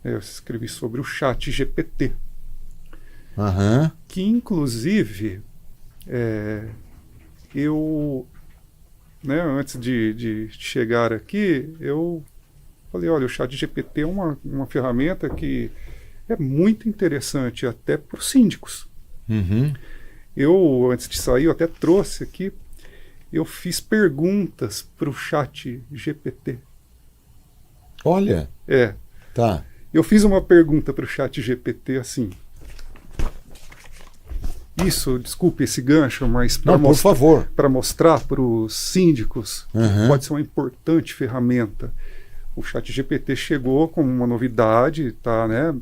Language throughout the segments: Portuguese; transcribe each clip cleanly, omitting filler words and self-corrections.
Eu escrevi sobre o chat GPT, Aham. que inclusive eu, né, antes de chegar aqui, eu falei, olha, o chat GPT é uma ferramenta que é muito interessante até para os síndicos. Uhum. Eu, antes de sair, eu até trouxe aqui, eu fiz perguntas para o chat GPT. Olha, É, tá. eu fiz uma pergunta para o chat GPT assim. Isso, desculpe esse gancho, mas Não, por favor. para mostrar para os síndicos que Aham. pode ser uma importante ferramenta. O chat GPT chegou como uma novidade, tá, né?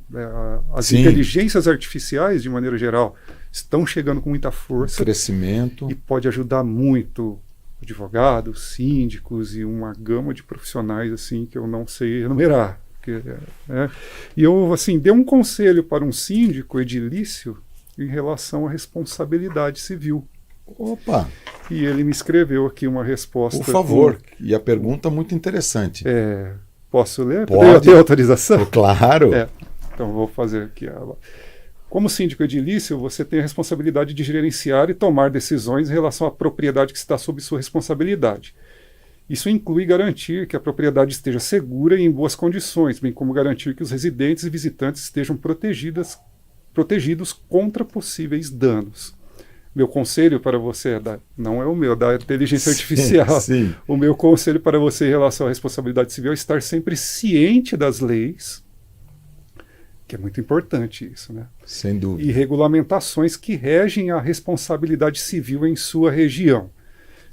As Sim. inteligências artificiais, de maneira geral, estão chegando com muita força Crescimento. e pode ajudar muito advogados, síndicos e uma gama de profissionais assim que eu não sei enumerar. E eu assim dei um conselho para um síndico edilício em relação à responsabilidade civil. Opa, E ele me escreveu aqui uma resposta. por favor. E a pergunta é muito interessante. Posso ler? Pode. Eu tenho autorização? Claro. Então vou fazer aqui. Como síndico edilício, você tem a responsabilidade de gerenciar e tomar decisões em relação à propriedade que está sob sua responsabilidade. Isso inclui garantir que a propriedade esteja segura e em boas condições, bem como garantir que os residentes e visitantes estejam protegidos contra possíveis danos. Meu conselho para você não é o meu, da inteligência artificial. Sim. O meu conselho para você em relação à responsabilidade civil é estar sempre ciente das leis, que é muito importante isso, né? Sem dúvida. E regulamentações que regem a responsabilidade civil em sua região.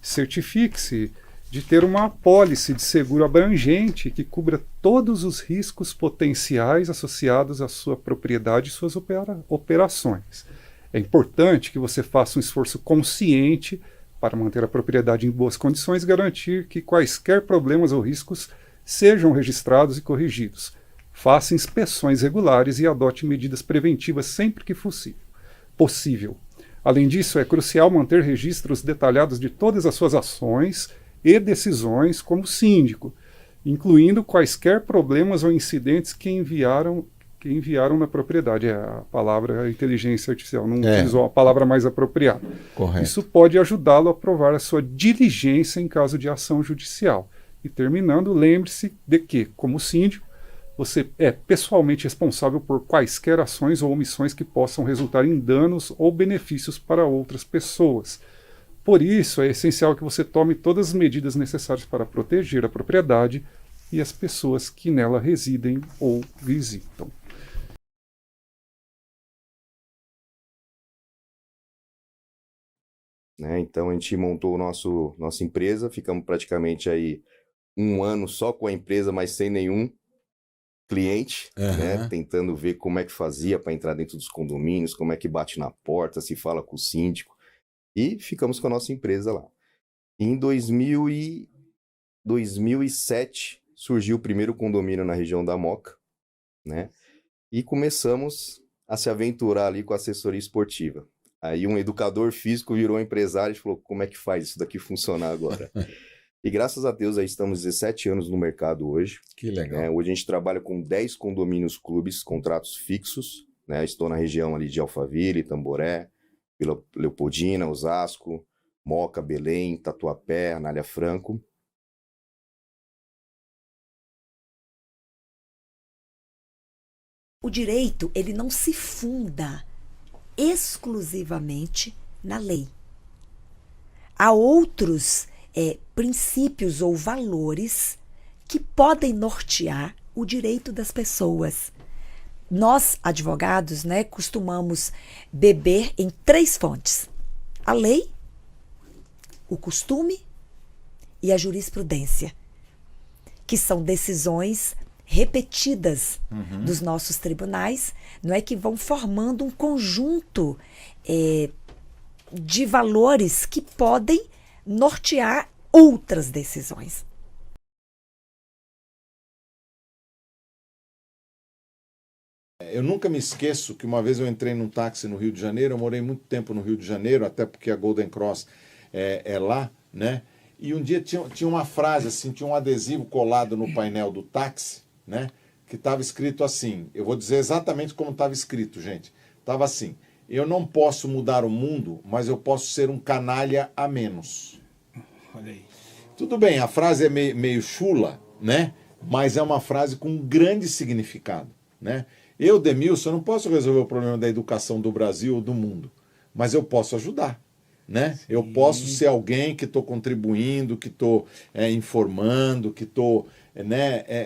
Certifique-se de ter uma apólice de seguro abrangente que cubra todos os riscos potenciais associados à sua propriedade e suas operações. É importante que você faça um esforço consciente para manter a propriedade em boas condições e garantir que quaisquer problemas ou riscos sejam registrados e corrigidos. Faça inspeções regulares e adote medidas preventivas sempre que possível. Além disso, é crucial manter registros detalhados de todas as suas ações e decisões como síndico, incluindo quaisquer problemas ou incidentes que enviaram na propriedade. A palavra é inteligência artificial, não utilizou a palavra mais apropriada. Correto. Isso pode ajudá-lo a provar a sua diligência em caso de ação judicial. E terminando, lembre-se de que, como síndico, você é pessoalmente responsável por quaisquer ações ou omissões que possam resultar em danos ou benefícios para outras pessoas. Por isso, é essencial que você tome todas as medidas necessárias para proteger a propriedade e as pessoas que nela residem ou visitam. Então a gente montou nossa empresa, ficamos praticamente aí 1 ano só com a empresa, mas sem nenhum cliente, tentando ver como é que fazia para entrar dentro dos condomínios, como é que bate na porta, se fala com o síndico, e ficamos com a nossa empresa lá. Em 2007 surgiu o primeiro condomínio na região da Moca, né? E começamos a se aventurar ali com a assessoria esportiva. Aí um educador físico virou empresário e falou, como é que faz isso daqui funcionar agora? E graças a Deus aí estamos 17 anos no mercado hoje. Que legal. Hoje a gente trabalha com 10 condomínios clubes, contratos fixos. Estou na região ali de Alphaville, Tamboré, Vila Leopoldina, Osasco, Moca, Belém, Tatuapé, Anália Franco. O direito, ele não se funda exclusivamente na lei. Há outros princípios ou valores que podem nortear o direito das pessoas. Nós, advogados, costumamos beber em 3 fontes: a lei, o costume e a jurisprudência, que são decisões repetidas dos nossos tribunais, que vão formando um conjunto de valores que podem nortear outras decisões. Eu nunca me esqueço que uma vez eu entrei num táxi no Rio de Janeiro, eu morei muito tempo no Rio de Janeiro, até porque a Golden Cross é lá, né? E um dia tinha uma frase assim, tinha um adesivo colado no painel do táxi, né? que estava escrito assim, eu vou dizer exatamente como estava escrito, gente. Estava assim, eu não posso mudar o mundo, mas eu posso ser um canalha a menos. Olha aí. Tudo bem, a frase é meio chula, né? Mas é uma frase com um grande significado, né? Eu, Demilson, não posso resolver o problema da educação do Brasil ou do mundo, mas eu posso ajudar, né? Sim. Eu posso ser alguém que estou contribuindo, que estou informando, que estou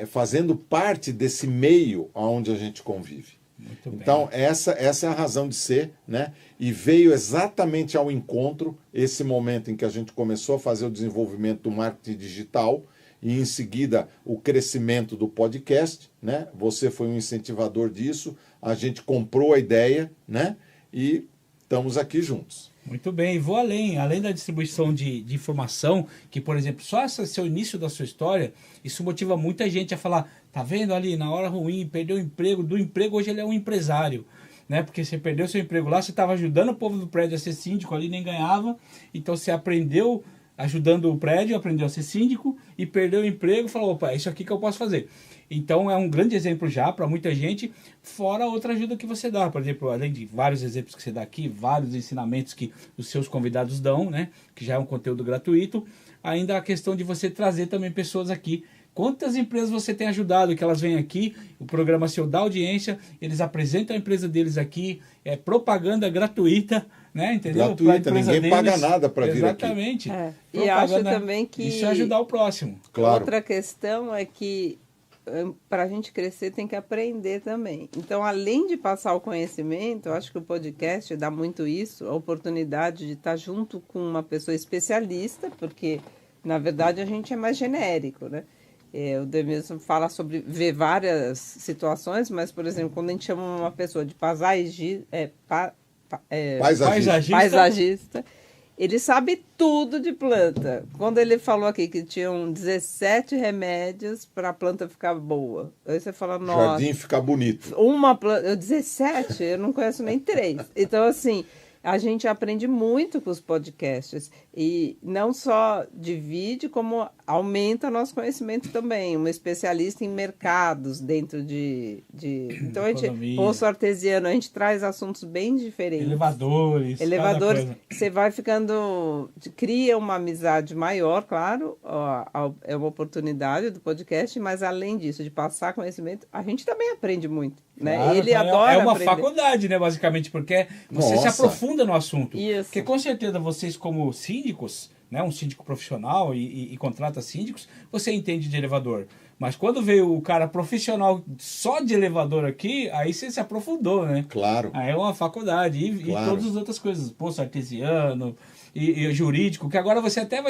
fazendo parte desse meio onde a gente convive. Muito bem. Então, essa é a razão de ser, né? E veio exatamente ao encontro esse momento em que a gente começou a fazer o desenvolvimento do marketing digital e, em seguida, o crescimento do podcast, né? Você foi um incentivador disso, a gente comprou a ideia, né? E estamos aqui juntos. Muito bem, e vou além da distribuição de informação, que, por exemplo, só esse seu início da sua história, isso motiva muita gente a falar, tá vendo ali, na hora ruim, perdeu o emprego, do emprego hoje ele é um empresário, né? Porque você perdeu seu emprego lá, você estava ajudando o povo do prédio a ser síndico ali, nem ganhava, então você aprendeu ajudando o prédio, aprendeu a ser síndico e perdeu o emprego e falou, opa, é isso aqui que eu posso fazer. Então é um grande exemplo já para muita gente, fora outra ajuda que você dá. Por exemplo, além de vários exemplos que você dá aqui, vários ensinamentos que os seus convidados dão, né? Que já é um conteúdo gratuito, ainda a questão de você trazer também pessoas aqui. Quantas empresas você tem ajudado, que elas vêm aqui, o programa seu dá audiência, eles apresentam a empresa deles aqui, é propaganda gratuita, né? Entendeu? Gratuita, ninguém paga nada para vir aqui. Exatamente. E acho também que... Isso é ajudar o próximo. Claro. Outra questão é que para a gente crescer tem que aprender também. Então, além de passar o conhecimento, eu acho que o podcast dá muito isso, a oportunidade de estar junto com uma pessoa especialista, porque, na verdade, a gente é mais genérico, né? O Demilson fala sobre ver várias situações, mas, por exemplo, quando a gente chama uma pessoa de paisagista, ele sabe tudo de planta. Quando ele falou aqui que tinham 17 remédios para a planta ficar boa, aí você fala, O nossa... jardim ficar bonito. Uma planta... 17? Eu não conheço nem 3. Então, assim... A gente aprende muito com os podcasts e não só divide, como aumenta nosso conhecimento também. Um especialista em mercados dentro de... Então, a gente, Poço Artesiano, a gente traz assuntos bem diferentes. Elevadores, você vai ficando... Cria uma amizade maior, claro, é uma oportunidade do podcast, mas além disso, de passar conhecimento, a gente também aprende muito. Né? Claro, Ele adora uma aprender. Faculdade, né, basicamente, porque você se aprofunda no assunto. Isso. Porque com certeza vocês, como síndicos, né, um síndico profissional e contrata síndicos, você entende de elevador. Mas quando veio o cara profissional só de elevador aqui, aí você se aprofundou, né? Claro. Aí é uma faculdade. E todas as outras coisas, Poço Artesiano e jurídico, que agora você até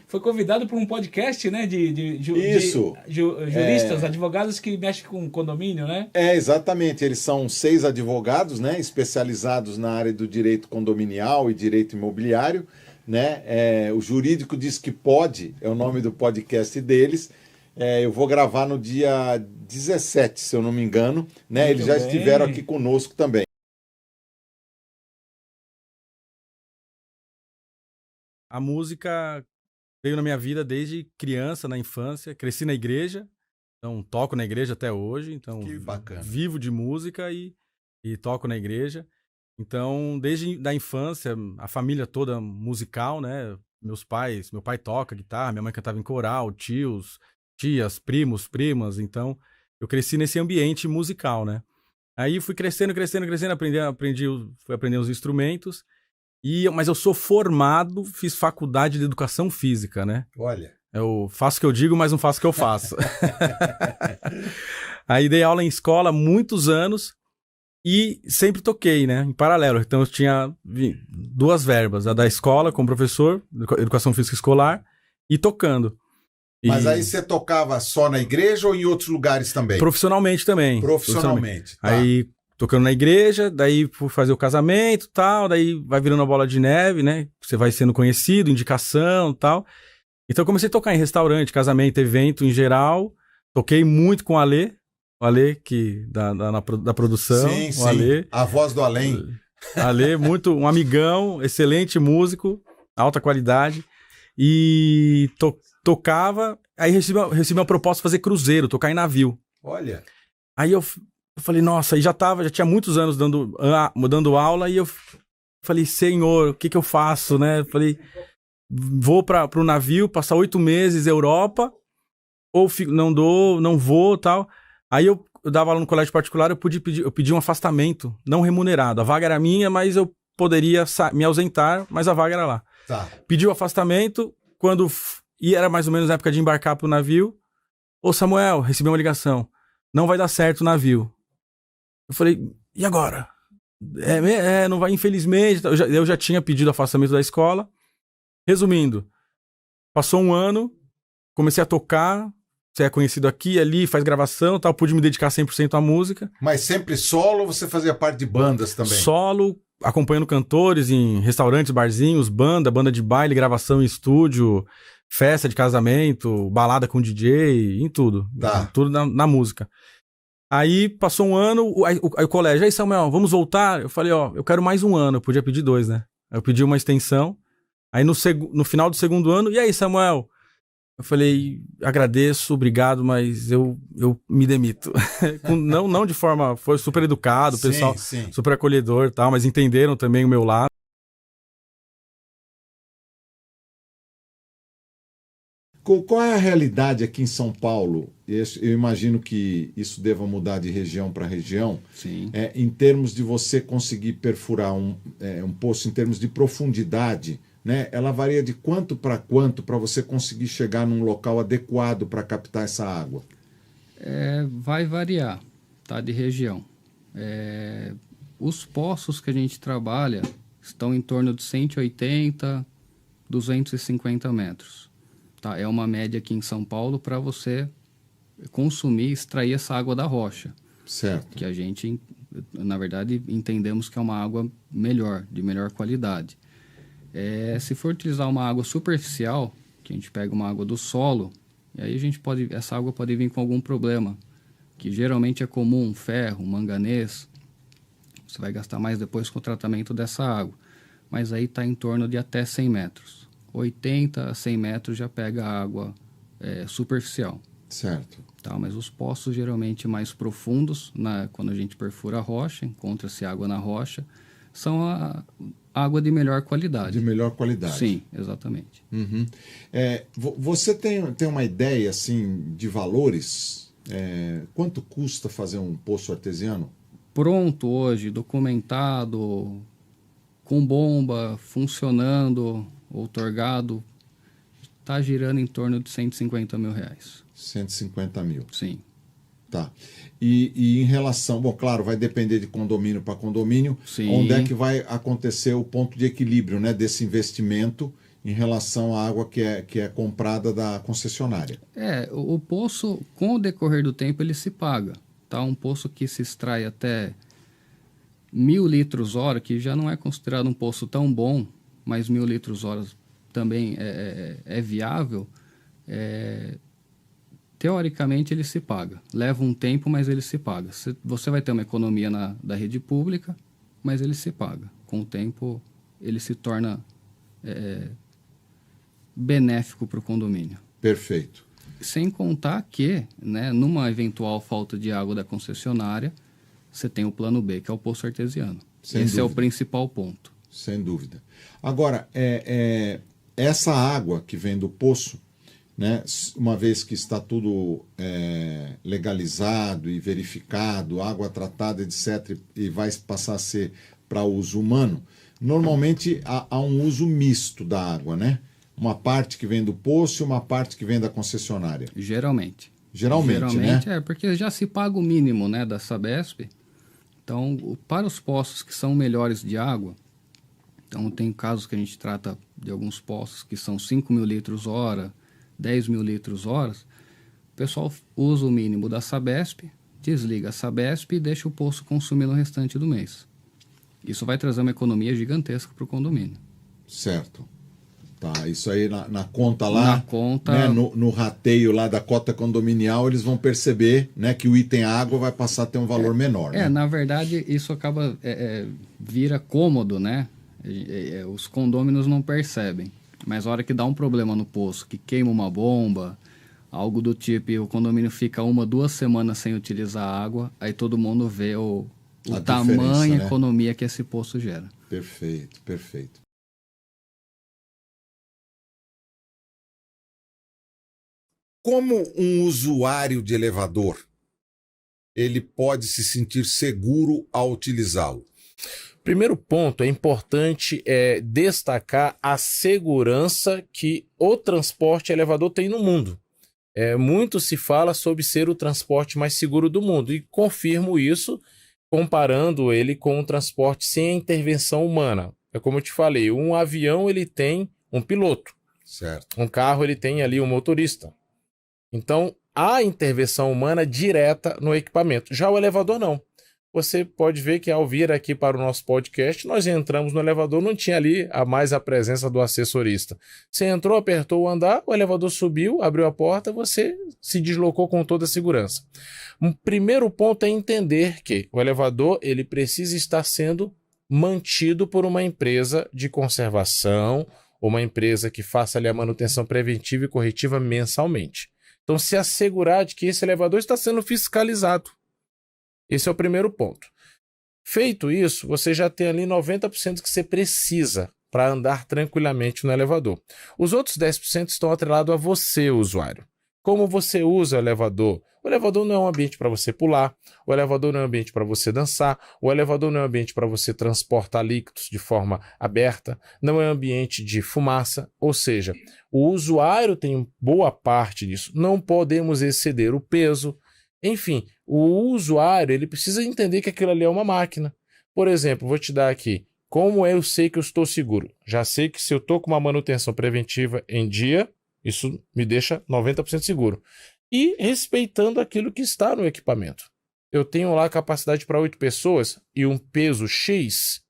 foi convidado para um podcast, né? De juristas, advogados que mexem com condomínio, né? Exatamente. Eles são 6 advogados, né? Especializados na área do direito condominial e direito imobiliário, né? O Jurídico Diz Que Pode, é o nome do podcast deles. Eu vou gravar no dia 17, se eu não me engano, né? Eles já estiveram aqui conosco também. A música veio na minha vida desde criança, na infância. Cresci na igreja, então toco na igreja até hoje. Então Que bacana. Vivo de música e toco na igreja. Então, desde da infância, a família toda musical, né? Meu pai toca guitarra, minha mãe cantava em coral, tios, tias, primos, primas. Então, eu cresci nesse ambiente musical, né? Aí fui crescendo, fui aprendendo os instrumentos. Mas eu sou formado, fiz faculdade de educação física, né? Olha. Eu faço o que eu digo, mas não faço o que eu faço. Aí dei aula em escola há muitos anos e sempre toquei, né? Em paralelo. Então eu tinha 2 verbas, a da escola como professor, educação física escolar, e tocando. Mas aí você tocava só na igreja ou em outros lugares também? Profissionalmente também. Profissionalmente. Tá. Aí tocando na igreja, daí fui fazer o casamento e tal, daí vai virando a bola de neve, né? Você vai sendo conhecido, indicação e tal. Então eu comecei a tocar em restaurante, casamento, evento em geral. Toquei muito com o Ale, da produção. Sim, o sim. Ale. A voz do além. Ale, um amigão, excelente músico, alta qualidade. E tocava, aí recebi uma proposta de fazer cruzeiro, tocar em navio. Olha. Aí eu falei, nossa, aí já tinha muitos anos dando aula, e eu falei, Senhor, o que que eu faço, né? Eu falei, vou pro navio, passar 8 meses Europa, ou não vou, tal. Aí eu dava aula no colégio particular, eu pedi um afastamento não remunerado. A vaga era minha, mas eu poderia me ausentar, mas a vaga era lá. Tá. Pedi o afastamento, e era mais ou menos na época de embarcar pro navio. Ô Samuel, recebi uma ligação, não vai dar certo o navio. Eu falei, e agora? Não vai, infelizmente. Eu já tinha pedido afastamento da escola. Resumindo, passou um ano, comecei a tocar, você é conhecido aqui, ali, faz gravação, tal, pude me dedicar 100% à música. Mas sempre solo ou você fazia parte de bandas também? Solo, acompanhando cantores em restaurantes, barzinhos, banda de baile, gravação em estúdio, festa de casamento, balada com DJ, em tudo. Tá. Tudo na música. Aí passou um ano, o colégio, aí Samuel, vamos voltar? Eu falei, eu quero mais um ano, eu podia pedir 2, né? Eu pedi uma extensão, aí no final do segundo ano, e aí Samuel? Eu falei, agradeço, obrigado, mas eu me demito. não de forma, foi super educado, o pessoal sim. super acolhedor e tal, mas entenderam também o meu lado. Qual é a realidade aqui em São Paulo? Eu imagino que isso deva mudar de região para região. Sim. Em termos de você conseguir perfurar um poço, em termos de profundidade, né? Ela varia de quanto para você conseguir chegar num local adequado para captar essa água? Vai variar, tá? De região. Os poços que a gente trabalha estão em torno de 180, 250 metros. Tá? É uma média aqui em São Paulo para você consumir, extrair essa água da rocha. Certo. Que a gente, na verdade, entendemos que é uma água melhor, de melhor qualidade. Se for utilizar uma água superficial, que a gente pega uma água do solo, e aí essa água pode vir com algum problema, que geralmente é comum, ferro, manganês. Você vai gastar mais depois com o tratamento dessa água. Mas aí está em torno de até 100 metros. 80 a 100 metros já pega água superficial. Certo. Tá, mas os poços geralmente mais profundos, quando a gente perfura a rocha, encontra-se água na rocha, são a água de melhor qualidade. De melhor qualidade. Sim, exatamente. Uhum. Você tem uma ideia assim de valores? Quanto custa fazer um poço artesiano? Pronto hoje, documentado, com bomba, funcionando, outorgado, está girando em torno de 150 mil reais. 150 mil. Sim. Tá. E em relação, bom, claro, vai depender de condomínio para condomínio. Sim. Onde é que vai acontecer o ponto de equilíbrio, né, desse investimento em relação à água que é comprada da concessionária? O poço, com o decorrer do tempo, ele se paga. Tá? Um poço que se extrai até 1.000 litros hora, que já não é considerado um poço tão bom, mas 1.000 litros hora também é viável, teoricamente ele se paga. Leva um tempo, mas ele se paga. Você vai ter uma economia da rede pública, mas ele se paga. Com o tempo, ele se torna benéfico para o condomínio. Perfeito. Sem contar que, né, numa eventual falta de água da concessionária, você tem o plano B, que é o poço artesiano. Esse é o principal ponto. Sem dúvida. Agora, essa água que vem do poço, né, uma vez que está tudo legalizado e verificado, água tratada, etc., e vai passar a ser para uso humano, normalmente há um uso misto da água, né? Uma parte que vem do poço e uma parte que vem da concessionária. Geralmente, né? Porque já se paga o mínimo, né, da Sabesp. Então, para os poços que são melhores de água, então tem casos que a gente trata de alguns poços que são 5.000 litros hora, 10.000 litros horas, o pessoal usa o mínimo da Sabesp, desliga a Sabesp e deixa o poço consumir no restante do mês. Isso vai trazer uma economia gigantesca para o condomínio. Certo. Tá, isso aí na conta lá, na conta, né, no rateio lá da cota condominial, eles vão perceber, né, que o item água vai passar a ter um valor menor. Né? Na verdade, isso acaba vira cômodo, né? Os condôminos não percebem. Mas a hora que dá um problema no poço, que queima uma bomba, algo do tipo, e o condomínio fica 1, 2 semanas sem utilizar a água, aí todo mundo vê o tamanho e né? economia que esse poço gera. Perfeito, perfeito. Como um usuário de elevador, ele pode se sentir seguro ao utilizá-lo? Primeiro ponto, é importante destacar a segurança que o transporte elevador tem no mundo. Muito se fala sobre ser o transporte mais seguro do mundo, e confirmo isso comparando ele com o transporte sem a intervenção humana. É como eu te falei, um avião ele tem um piloto, certo. Um carro ele tem ali um motorista. Então, há intervenção humana direta no equipamento. Já o elevador não. Você pode ver que ao vir aqui para o nosso podcast, nós entramos no elevador, não tinha ali a presença do assessorista. Você entrou, apertou o andar, o elevador subiu, abriu a porta, você se deslocou com toda a segurança. Um primeiro ponto é entender que o elevador ele precisa estar sendo mantido por uma empresa de conservação, ou uma empresa que faça ali a manutenção preventiva e corretiva mensalmente. Então, se assegurar de que esse elevador está sendo fiscalizado. Esse é o primeiro ponto. Feito isso, você já tem ali 90% que você precisa para andar tranquilamente no elevador. Os outros 10% estão atrelados a você, usuário. Como você usa o elevador? O elevador não é um ambiente para você pular, o elevador não é um ambiente para você dançar, o elevador não é um ambiente para você transportar líquidos de forma aberta, não é um ambiente de fumaça, ou seja, o usuário tem boa parte disso. Não podemos exceder o peso. Enfim, o usuário ele precisa entender que aquilo ali é uma máquina. Por exemplo, vou te dar aqui, como eu sei que eu estou seguro? Já sei que se eu estou com uma manutenção preventiva em dia, isso me deixa 90% seguro. E respeitando aquilo que está no equipamento. Eu tenho lá capacidade para 8 pessoas e um peso X.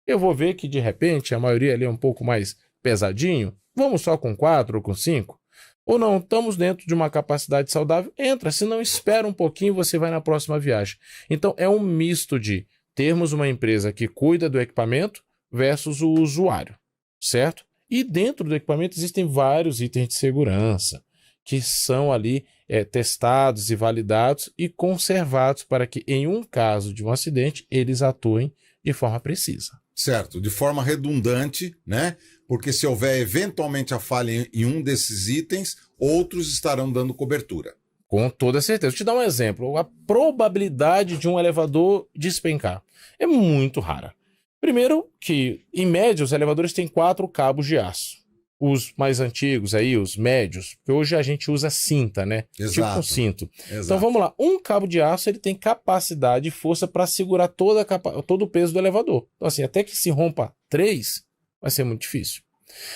Eu vou ver que de repente a maioria ali é um pouco mais pesadinho. Vamos só com 4 ou com 5? Ou não, estamos dentro de uma capacidade saudável, entra, se não espera um pouquinho, você vai na próxima viagem. Então é um misto de termos uma empresa que cuida do equipamento versus o usuário, certo? E dentro do equipamento existem vários itens de segurança que são ali testados e validados e conservados para que em um caso de um acidente eles atuem de forma precisa. Certo, de forma redundante, né? Porque se houver eventualmente a falha em um desses itens, outros estarão dando cobertura. Com toda certeza. Vou te dar um exemplo. A probabilidade de um elevador despencar é muito rara. Primeiro que, em média, os elevadores têm 4 cabos de aço. Os mais antigos aí, os médios, porque hoje a gente usa cinta, né? Exato. Tipo um cinto. Exato. Então vamos lá. Um cabo de aço ele tem capacidade e força para segurar todo o peso do elevador. Então assim, até que se rompa 3, vai ser muito difícil.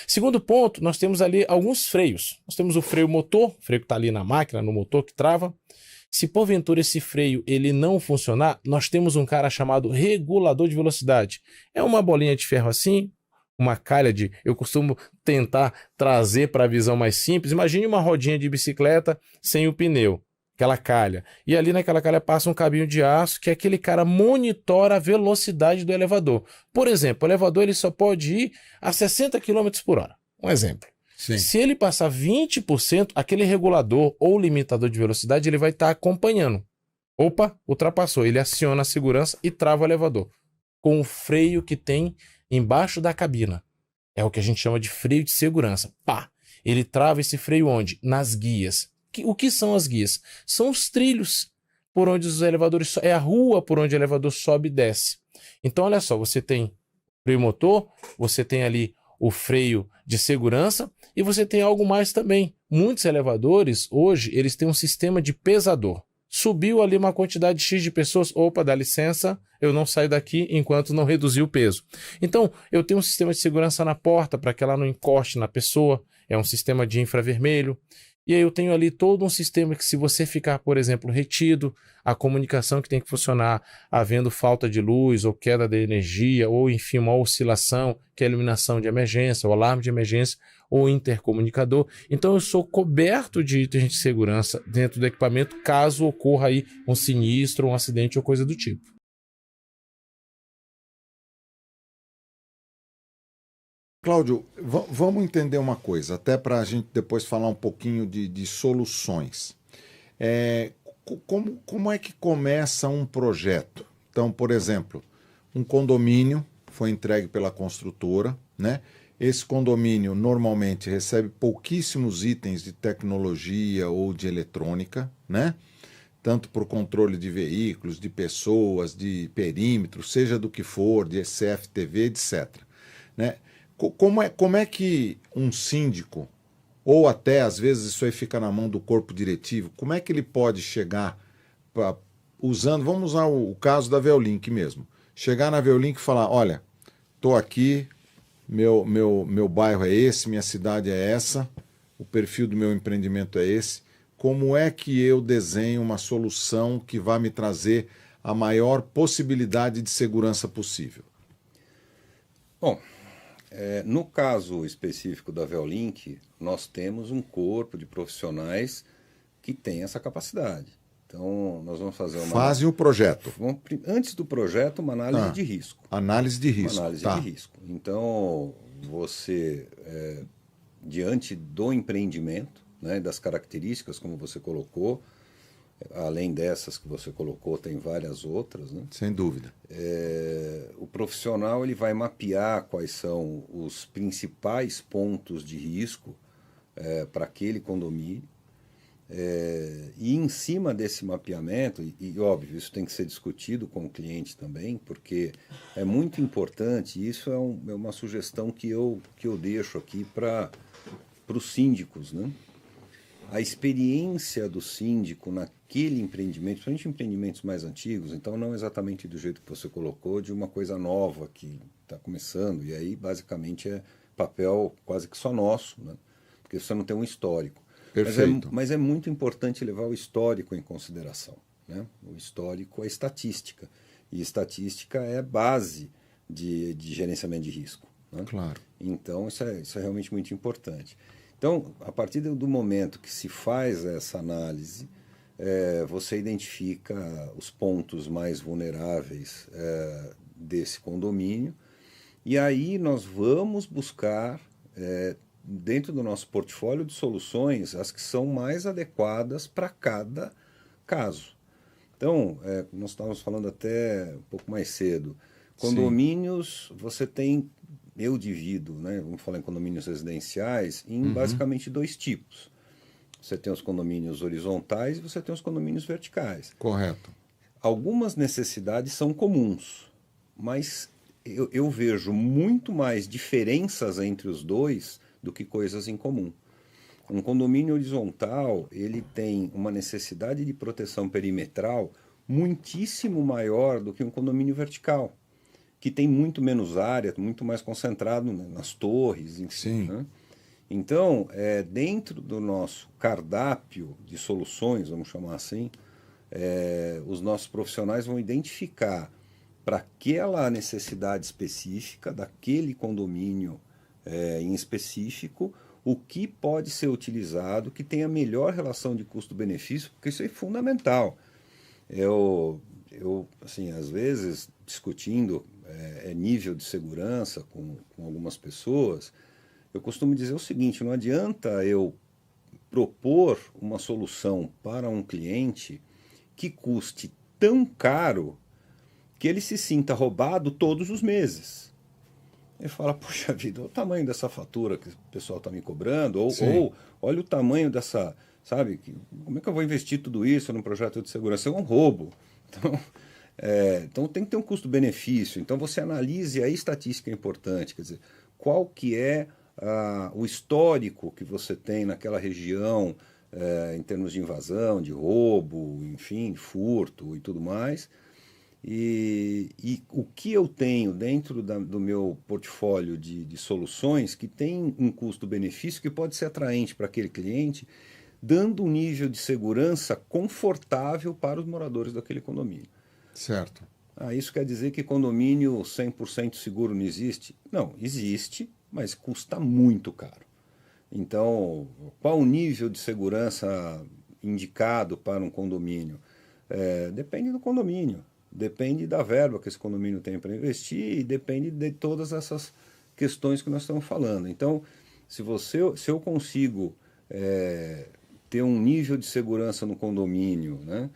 Segundo ponto, nós temos ali alguns freios. Nós temos o freio motor, o freio que está ali na máquina, no motor que trava. Se porventura esse freio ele não funcionar, nós temos um cara chamado regulador de velocidade. É uma bolinha de ferro assim, uma calha de... Eu costumo tentar trazer para a visão mais simples. Imagine uma rodinha de bicicleta sem o pneu, aquela calha. E ali naquela calha passa um cabinho de aço que aquele cara monitora a velocidade do elevador. Por exemplo, o elevador ele só pode ir a 60 km por hora. Um exemplo. Sim. Se ele passar 20%, aquele regulador ou limitador de velocidade ele vai estar acompanhando. Opa, ultrapassou. Ele aciona a segurança e trava o elevador. Com o freio que tem embaixo da cabina. É o que a gente chama de freio de segurança. Pá! Ele trava esse freio onde? Nas guias. O que são as guias? São os trilhos por onde os elevadores... É a rua por onde o elevador sobe e desce. Então, olha só, você tem freio motor, você tem ali o freio de segurança e você tem algo mais também. Muitos elevadores, hoje, eles têm um sistema de pesador. Subiu ali uma quantidade X de pessoas, opa, dá licença, eu não saio daqui enquanto não reduzir o peso. Então, eu tenho um sistema de segurança na porta para que ela não encoste na pessoa, é um sistema de infravermelho. E aí eu tenho ali todo um sistema que se você ficar, por exemplo, retido, a comunicação que tem que funcionar, havendo falta de luz ou queda de energia, ou enfim, uma oscilação, que é a iluminação de emergência, o alarme de emergência, ou intercomunicador. Então eu sou coberto de itens de segurança dentro do equipamento, caso ocorra aí um sinistro, um acidente ou coisa do tipo. Cláudio, vamos entender uma coisa, até para a gente depois falar um pouquinho de soluções. Como é que começa um projeto? Então, por exemplo, um condomínio foi entregue pela construtora, né? Esse condomínio normalmente recebe pouquíssimos itens de tecnologia ou de eletrônica, né? Tanto para o controle de veículos, de pessoas, de perímetro, seja do que for, de CFTV, etc. Né? Como é que um síndico, ou até às vezes isso aí fica na mão do corpo diretivo, como é que ele pode chegar usando, vamos usar o caso da Veolink mesmo, chegar na Veolink e falar, olha, estou aqui, meu bairro é esse, minha cidade é essa, o perfil do meu empreendimento é esse, como é que eu desenho uma solução que vai me trazer a maior possibilidade de segurança possível? Bom, no caso específico da Veolink, nós temos um corpo de profissionais que tem essa capacidade. Então, nós vamos fazer uma... Fazem o projeto. Antes do projeto, uma análise de risco. Análise de risco, uma análise de risco. Então, você, diante do empreendimento, né, das características, como você colocou, além dessas que você colocou, tem várias outras, né? Sem dúvida. O profissional ele vai mapear quais são os principais pontos de risco para aquele condomínio. E em cima desse mapeamento, e óbvio, isso tem que ser discutido com o cliente também, porque é muito importante, isso é uma sugestão que eu deixo aqui para os síndicos, né? A experiência do síndico naquele empreendimento, principalmente empreendimentos mais antigos, então não exatamente do jeito que você colocou, de uma coisa nova que está começando, e aí basicamente é papel quase que só nosso, né? Porque você não tem um histórico. Perfeito. Mas é muito importante levar o histórico em consideração, né? O histórico é estatística, e estatística é base de gerenciamento de risco, né? Claro. Então isso é realmente muito importante. Então, a partir do momento que se faz essa análise, você identifica os pontos mais vulneráveis desse condomínio, e aí nós vamos buscar, dentro do nosso portfólio de soluções, as que são mais adequadas para cada caso. Então, nós estávamos falando até um pouco mais cedo, condomínios, sim, você tem... Eu divido, né, vamos falar em condomínios residenciais, em basicamente dois tipos. Você tem os condomínios horizontais e você tem os condomínios verticais. Correto. Algumas necessidades são comuns, mas eu vejo muito mais diferenças entre os dois do que coisas em comum. Um condomínio horizontal, ele tem uma necessidade de proteção perimetral muitíssimo maior do que um condomínio vertical, que tem muito menos área, muito mais concentrado nas torres, enfim. Né? Então, dentro do nosso cardápio de soluções, vamos chamar assim, os nossos profissionais vão identificar para aquela necessidade específica, daquele condomínio em específico, o que pode ser utilizado, que tenha melhor relação de custo-benefício, porque isso é fundamental. Eu assim, às vezes, discutindo nível de segurança com algumas pessoas, eu costumo dizer o seguinte: não adianta eu propor uma solução para um cliente que custe tão caro que ele se sinta roubado todos os meses. Ele fala, poxa vida, olha o tamanho dessa fatura que o pessoal está me cobrando, ou olha o tamanho dessa, sabe, como é que eu vou investir tudo isso num projeto de segurança? É um roubo. Então tem que ter um custo-benefício. Então você analise, a estatística é importante, quer dizer, qual que é o histórico que você tem naquela região em termos de invasão, de roubo, enfim, furto e tudo mais. E o que eu tenho dentro do meu portfólio de soluções que tem um custo-benefício que pode ser atraente para aquele cliente, dando um nível de segurança confortável para os moradores daquele condomínio. Certo. Isso quer dizer que condomínio 100% seguro não existe? Não, existe, mas custa muito caro. Então, qual o nível de segurança indicado para um condomínio? Depende do condomínio, depende da verba que esse condomínio tem para investir e depende de todas essas questões que nós estamos falando. Então, se eu consigo ter um nível de segurança no condomínio, né,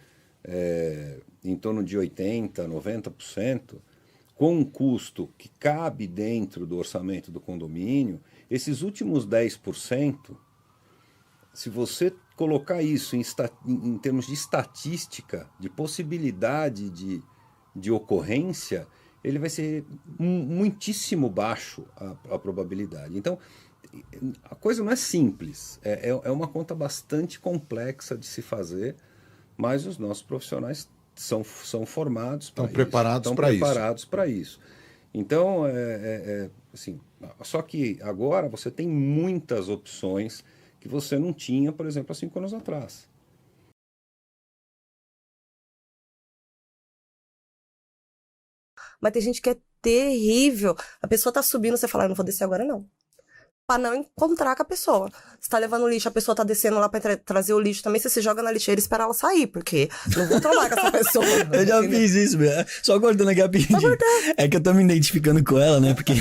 em torno de 80%, 90%, com um custo que cabe dentro do orçamento do condomínio, esses últimos 10%, se você colocar isso em termos de estatística, de possibilidade de ocorrência, ele vai ser muitíssimo baixo a probabilidade. Então, a coisa não é simples, é uma conta bastante complexa de se fazer, mas os nossos profissionais são formados para isso. Estão preparados para isso. Então, assim, só que agora você tem muitas opções que você não tinha, por exemplo, há 5 anos atrás. Mas tem gente que é terrível. A pessoa tá subindo, você fala, eu não vou descer agora não. Pra não encontrar com a pessoa. Você tá levando lixo, a pessoa tá descendo lá pra trazer o lixo também, você se joga na lixeira e espera ela sair, porque não vou trombar com essa pessoa. Eu já fiz isso, meu. Só cortando aqui rapidinho. É que eu tô me identificando com ela, né? Porque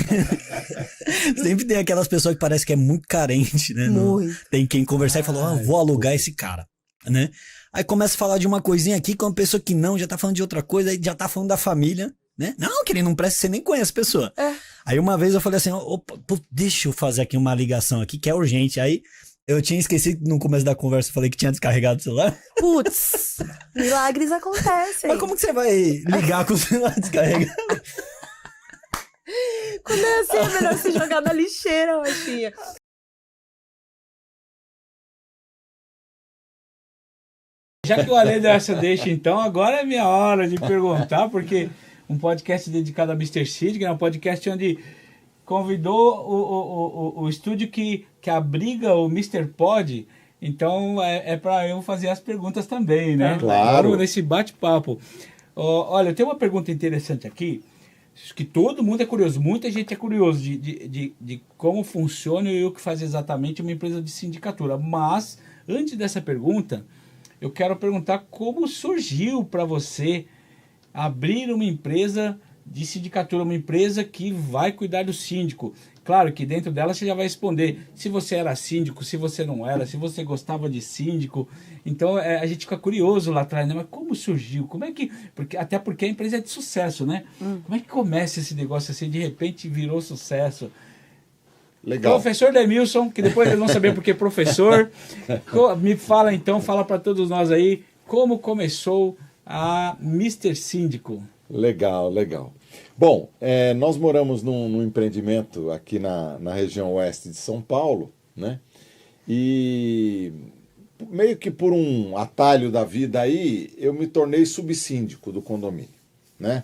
sempre tem aquelas pessoas que parece que é muito carente, né? Muito. Tem quem conversar e falar, vou alugar esse cara, né? Aí começa a falar de uma coisinha aqui com uma pessoa que não, já tá falando de outra coisa, aí já tá falando da família, né? Não, que ele não presta, você nem conhece a pessoa. Aí uma vez eu falei assim, opa, deixa eu fazer aqui uma ligação aqui que é urgente. Aí eu tinha esquecido no começo da conversa, falei que tinha descarregado o celular. Putz, milagres acontecem. Mas como que você vai ligar com o celular descarregado? Quando é assim, é melhor se jogar na lixeira, Roxinha. Já que o Ale deu essa deixa, então, agora é minha hora de perguntar, porque um podcast dedicado a Mr. Sid, que é um podcast onde convidou o estúdio que abriga o Mr. Pod, então é para eu fazer as perguntas também, né? Claro. Vamos nesse bate-papo. Olha, tem uma pergunta interessante aqui, que todo mundo é curioso, muita gente é curioso de como funciona e o que faz exatamente uma empresa de sindicatura. Mas, antes dessa pergunta, eu quero perguntar como surgiu para você abrir uma empresa de sindicatura, uma empresa que vai cuidar do síndico. Claro que dentro dela você já vai responder se você era síndico, se você não era, se você gostava de síndico. Então a gente fica curioso lá atrás, né? Mas como surgiu? Como é que... até porque a empresa é de sucesso, né? Como é que começa esse negócio assim, de repente virou sucesso? Legal. Professor Demilson, que depois eles vão saber porque é professor. Me fala então, fala para todos nós aí, como começou a Mr. Síndico. Legal, legal. Bom, nós moramos num empreendimento aqui na região oeste de São Paulo, né? E meio que por um atalho da vida aí, eu me tornei subsíndico do condomínio, né?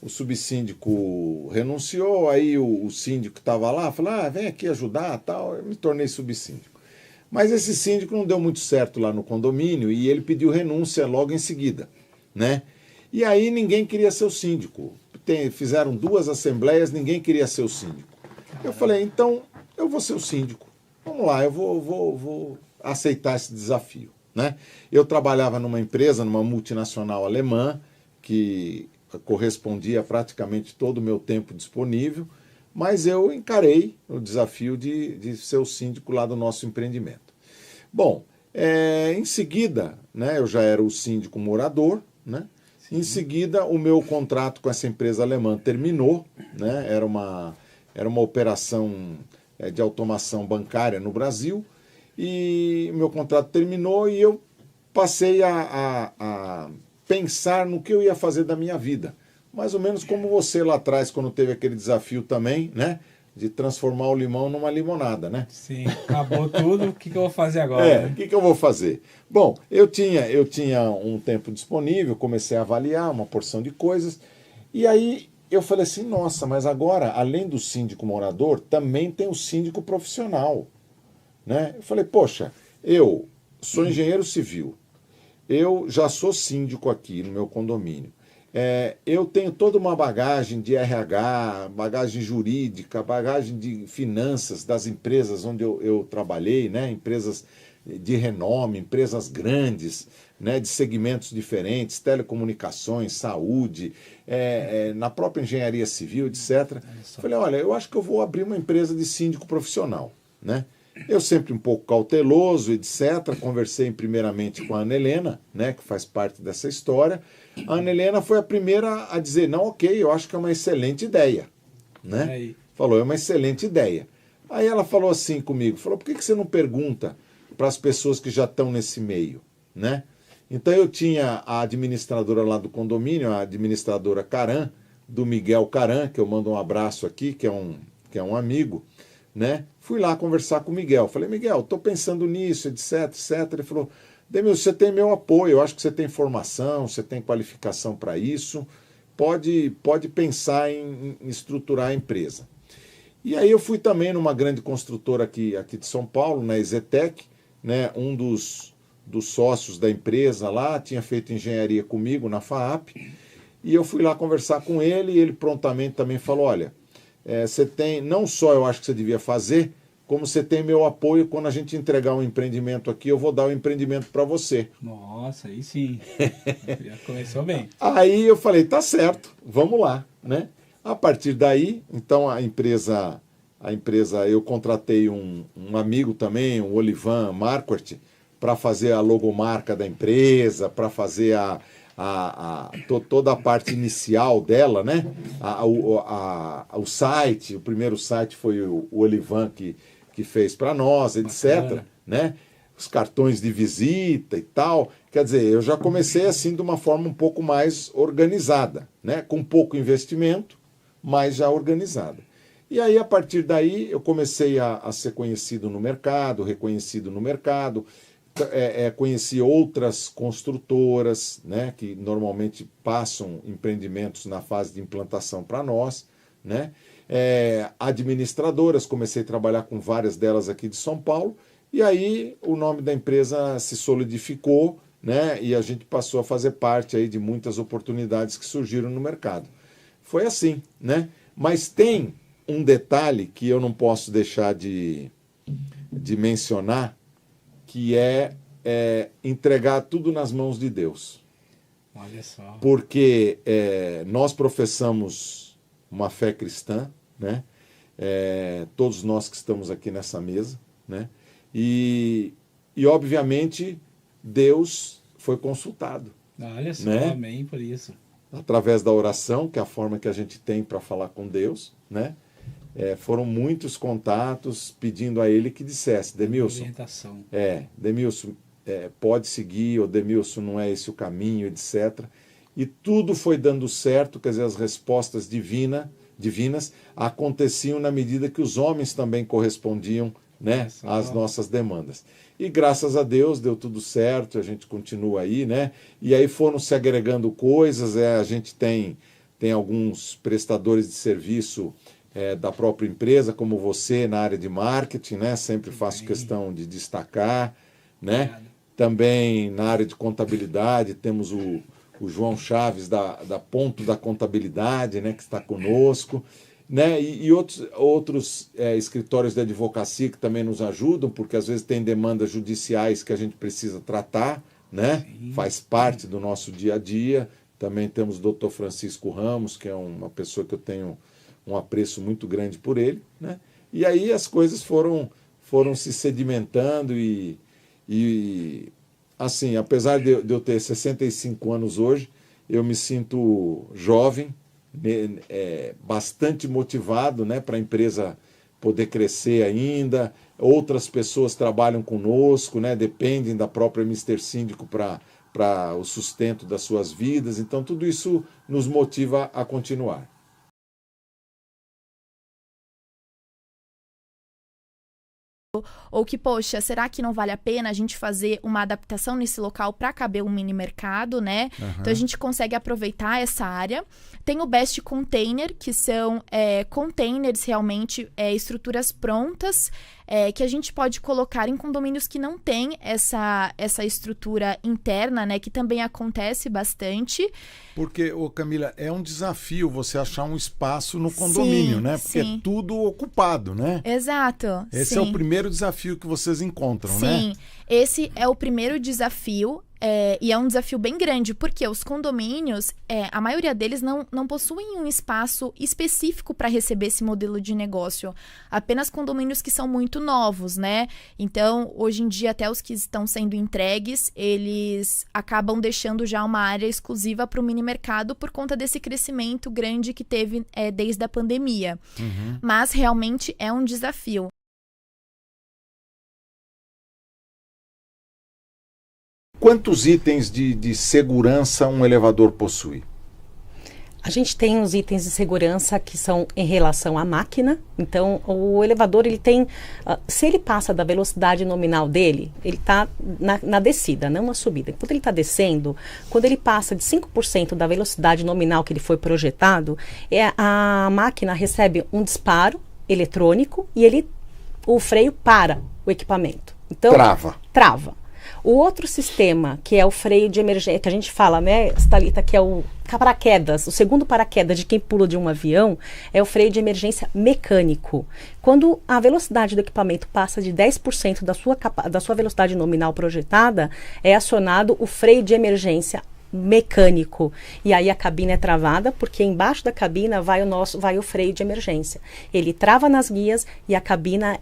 O subsíndico renunciou, aí o síndico que estava lá falou, vem aqui ajudar, tal, eu me tornei subsíndico. Mas esse síndico não deu muito certo lá no condomínio e ele pediu renúncia logo em seguida, né? E aí ninguém queria ser o síndico. Fizeram 2 assembleias, ninguém queria ser o síndico. Eu falei, então eu vou ser o síndico. Vamos lá, eu vou aceitar esse desafio, né? Eu trabalhava numa empresa, numa multinacional alemã, que correspondia praticamente todo o meu tempo disponível, mas eu encarei o desafio de ser o síndico lá do nosso empreendimento. Bom, em seguida, né, eu já era o síndico morador, né? Sim. Em seguida, o meu contrato com essa empresa alemã terminou, né? Era uma operação de automação bancária no Brasil, e o meu contrato terminou e eu passei a pensar no que eu ia fazer da minha vida. Mais ou menos como você lá atrás, quando teve aquele desafio também, né? De transformar o limão numa limonada, né? Sim, acabou tudo, o que eu vou fazer agora? O que eu vou fazer? Bom, eu tinha um tempo disponível, comecei a avaliar uma porção de coisas, e aí eu falei assim, nossa, mas agora, além do síndico morador, também tem o síndico profissional, né? Eu falei, poxa, eu sou engenheiro civil, eu já sou síndico aqui no meu condomínio. Eu tenho toda uma bagagem de RH, bagagem jurídica, bagagem de finanças das empresas onde eu trabalhei, né? Empresas de renome, empresas grandes, né, de segmentos diferentes, telecomunicações, saúde, na própria engenharia civil, etc. Falei, olha, eu acho que eu vou abrir uma empresa de síndico profissional, né? Eu sempre um pouco cauteloso, etc. Conversei primeiramente com a Ana Helena, né, que faz parte dessa história. A Ana Helena foi a primeira a dizer, não, ok, eu acho que é uma excelente ideia, né? Falou, é uma excelente ideia. Aí ela falou assim comigo, falou, por que você não pergunta para as pessoas que já estão nesse meio, né? Então eu tinha a administradora lá do condomínio, a administradora Caran, do Miguel Caran, que eu mando um abraço aqui, que é um amigo, né? Fui lá conversar com o Miguel. Falei, Miguel, estou pensando nisso, etc, etc. Ele falou, Demilson, você tem meu apoio, eu acho que você tem formação, você tem qualificação para isso, pode pensar em estruturar a empresa. E aí eu fui também numa grande construtora aqui de São Paulo, na Ezetec, né? Um dos sócios da empresa lá tinha feito engenharia comigo na FAAP, e eu fui lá conversar com ele, e ele prontamente também falou, olha, você tem, não só eu acho que você devia fazer, como você tem meu apoio, quando a gente entregar um empreendimento aqui, eu vou dar o empreendimento para você. Nossa, aí sim. Já começou bem. Aí eu falei, tá certo, vamos lá, né? A partir daí, então a empresa eu contratei um amigo também, o Olivan Marquardt, para fazer a logomarca da empresa, para fazer toda a parte inicial dela, né? O site, o primeiro site foi o Olivan que fez para nós, etc. Né? Os cartões de visita e tal. Quer dizer, eu já comecei assim de uma forma um pouco mais organizada, né? Com pouco investimento, mas já organizada. E aí, a partir daí, eu comecei a ser conhecido no mercado, reconhecido no mercado. Conheci outras construtoras, né, que normalmente passam empreendimentos na fase de implantação para nós, né? Administradoras, comecei a trabalhar com várias delas aqui de São Paulo, e aí o nome da empresa se solidificou, né, e a gente passou a fazer parte aí de muitas oportunidades que surgiram no mercado. Foi assim, né? Mas tem um detalhe que eu não posso deixar de mencionar, que é entregar tudo nas mãos de Deus. Olha só. Porque nós professamos uma fé cristã, né? Todos nós que estamos aqui nessa mesa, né? E obviamente, Deus foi consultado. Olha só, né? amém por isso. Através da oração, que é a forma que a gente tem para falar com Deus, né? Foram muitos contatos pedindo a ele que dissesse, Demilson, Demilson, pode seguir, ou Demilson, não é esse o caminho, etc. E tudo foi dando certo, quer dizer, as respostas divinas aconteciam na medida que os homens também correspondiam, né, às nossas demandas. E graças a Deus deu tudo certo, a gente continua aí, né? E aí foram se agregando coisas, a gente tem alguns prestadores de serviço da própria empresa, como você na área de marketing, né? Sempre faço questão de destacar, né? Também na área de contabilidade temos o João Chaves da Ponto da Contabilidade, né? Que está conosco, né? E outros escritórios de advocacia que também nos ajudam, porque às vezes tem demandas judiciais que a gente precisa tratar, né? Faz parte do nosso dia a dia. Também temos o Dr. Francisco Ramos, que é uma pessoa que eu tenho um apreço muito grande por ele, né? E aí as coisas foram se sedimentando e assim, apesar de eu ter 65 anos hoje, eu me sinto jovem, bastante motivado, né, para a empresa poder crescer ainda. Outras pessoas trabalham conosco, né, dependem da própria Mr. Síndico para o sustento das suas vidas. Então, tudo isso nos motiva a continuar. Ou que, poxa, será que não vale a pena a gente fazer uma adaptação nesse local para caber um mini mercado, né? Uhum. Então a gente consegue aproveitar essa área. Tem o Best Container, que são containers realmente, estruturas prontas, que a gente pode colocar em condomínios que não tem essa estrutura interna, né? Que também acontece bastante. Porque, Camila, é um desafio você achar um espaço no condomínio, né? Porque é tudo ocupado, né? Exato. Esse é o primeiro desafio que vocês encontram, né? Sim. Esse é o primeiro desafio, e é um desafio bem grande, porque os condomínios, a maioria deles não possuem um espaço específico para receber esse modelo de negócio. Apenas condomínios que são muito novos, né? Então, hoje em dia, até os que estão sendo entregues, eles acabam deixando já uma área exclusiva para o mini mercado por conta desse crescimento grande que teve desde a pandemia. Uhum. Mas, realmente, é um desafio. Quantos itens de segurança um elevador possui? A gente tem os itens de segurança que são em relação à máquina. Então, o elevador, ele tem... se ele passa da velocidade nominal dele, ele está na descida, não na subida. Quando ele está descendo, quando ele passa de 5% da velocidade nominal que ele foi projetado, a máquina recebe um disparo eletrônico e o freio para o equipamento. Então, trava. O outro sistema, que é o freio de emergência, que a gente fala, né, Thalita, que é o paraquedas, o segundo paraquedas de quem pula de um avião, é o freio de emergência mecânico. Quando a velocidade do equipamento passa de 10% da sua velocidade nominal projetada, é acionado o freio de emergência mecânico. E aí a cabine é travada, porque embaixo da cabina vai o freio de emergência. Ele trava nas guias e a cabina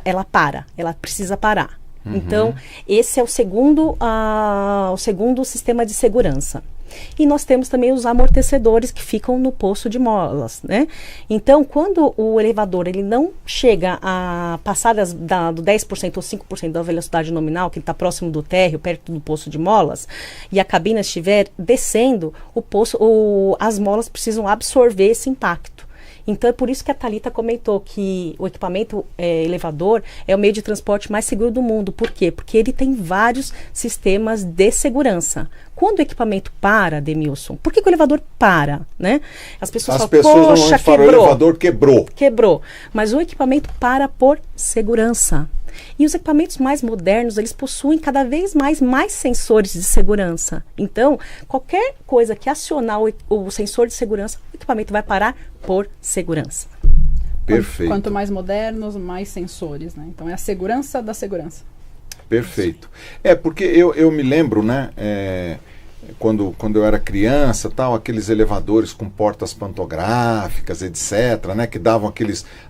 ela precisa parar. Uhum. Então, esse é o segundo sistema de segurança. E nós temos também os amortecedores que ficam no poço de molas, né? Então, quando o elevador ele não chega a passar do 10% ou 5% da velocidade nominal, que está próximo do térreo, perto do poço de molas, e a cabina estiver descendo, as molas precisam absorver esse impacto. Então, é por isso que a Thalita comentou que o equipamento elevador é o meio de transporte mais seguro do mundo. Por quê? Porque ele tem vários sistemas de segurança. Quando o equipamento para, Demilson, por que o elevador para, né? As pessoas falam, poxa, quebrou. O elevador quebrou. Quebrou. Mas o equipamento para por segurança. E os equipamentos mais modernos, eles possuem cada vez mais sensores de segurança. Então, qualquer coisa que acionar o sensor de segurança, o equipamento vai parar por segurança. Perfeito. Quanto mais modernos, mais sensores, né? Então, é a segurança da segurança. Perfeito. Porque eu me lembro, né, quando eu era criança, aqueles elevadores com portas pantográficas, etc., né, que davam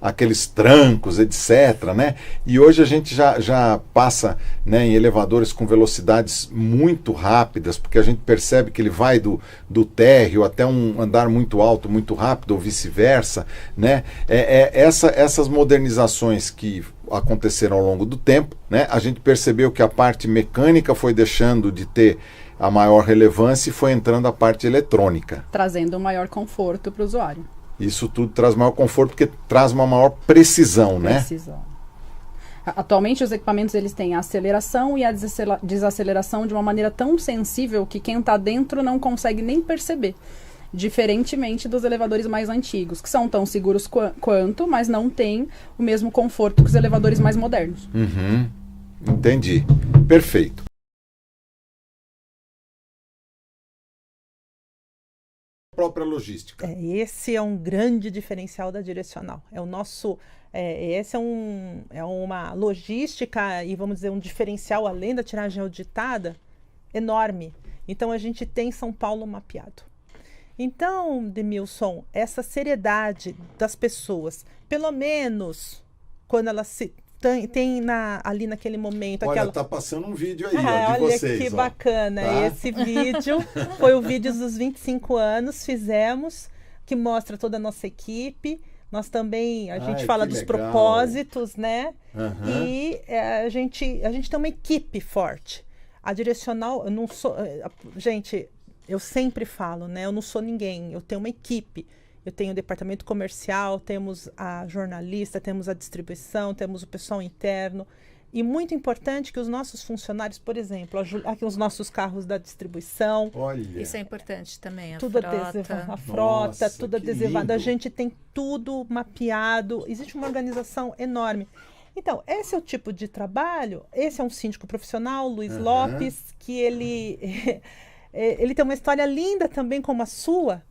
aqueles trancos, etc., né, e hoje a gente já passa, né, em elevadores com velocidades muito rápidas, porque a gente percebe que ele vai do térreo até um andar muito alto, muito rápido, ou vice-versa, né, essas modernizações que aconteceram ao longo do tempo, né, a gente percebeu que a parte mecânica foi deixando de ter a maior relevância e foi entrando a parte eletrônica. Trazendo um maior conforto para o usuário. Isso tudo traz maior conforto porque traz uma maior precisão, né? Precisão. Atualmente os equipamentos eles têm a aceleração e a desaceleração de uma maneira tão sensível que quem está dentro não consegue nem perceber. Diferentemente dos elevadores mais antigos, que são tão seguros quanto, mas não têm o mesmo conforto que os elevadores mais modernos. Uhum. Entendi. Perfeito. Própria logística. Esse é um grande diferencial da Direcional. É uma logística e, vamos dizer, um diferencial além da tiragem auditada enorme. Então, a gente tem São Paulo mapeado. Então, Demilson, essa seriedade das pessoas, pelo menos quando elas tem ali naquele momento. Olha, tá passando um vídeo aí, de olha vocês. Que bacana. Tá? Esse vídeo foi o vídeo dos 25 anos, fizemos, que mostra toda a nossa equipe. Nós também, a gente fala dos propósitos, né? Uhum. E a gente tem uma equipe forte. A Direcional, eu não sou... Gente, eu sempre falo, né? Eu não sou ninguém, eu tenho uma equipe. Eu tenho o departamento comercial, temos a jornalista, temos a distribuição, temos o pessoal interno. E muito importante que os nossos funcionários, por exemplo, aqui os nossos carros da distribuição. Olha. Isso é importante também, tudo adesivado, a frota, tudo adesivado. A gente tem tudo mapeado. Existe uma organização enorme. Então, esse é o tipo de trabalho. Esse é um síndico profissional, Luiz Lopes, que ele tem uma história linda também como a sua.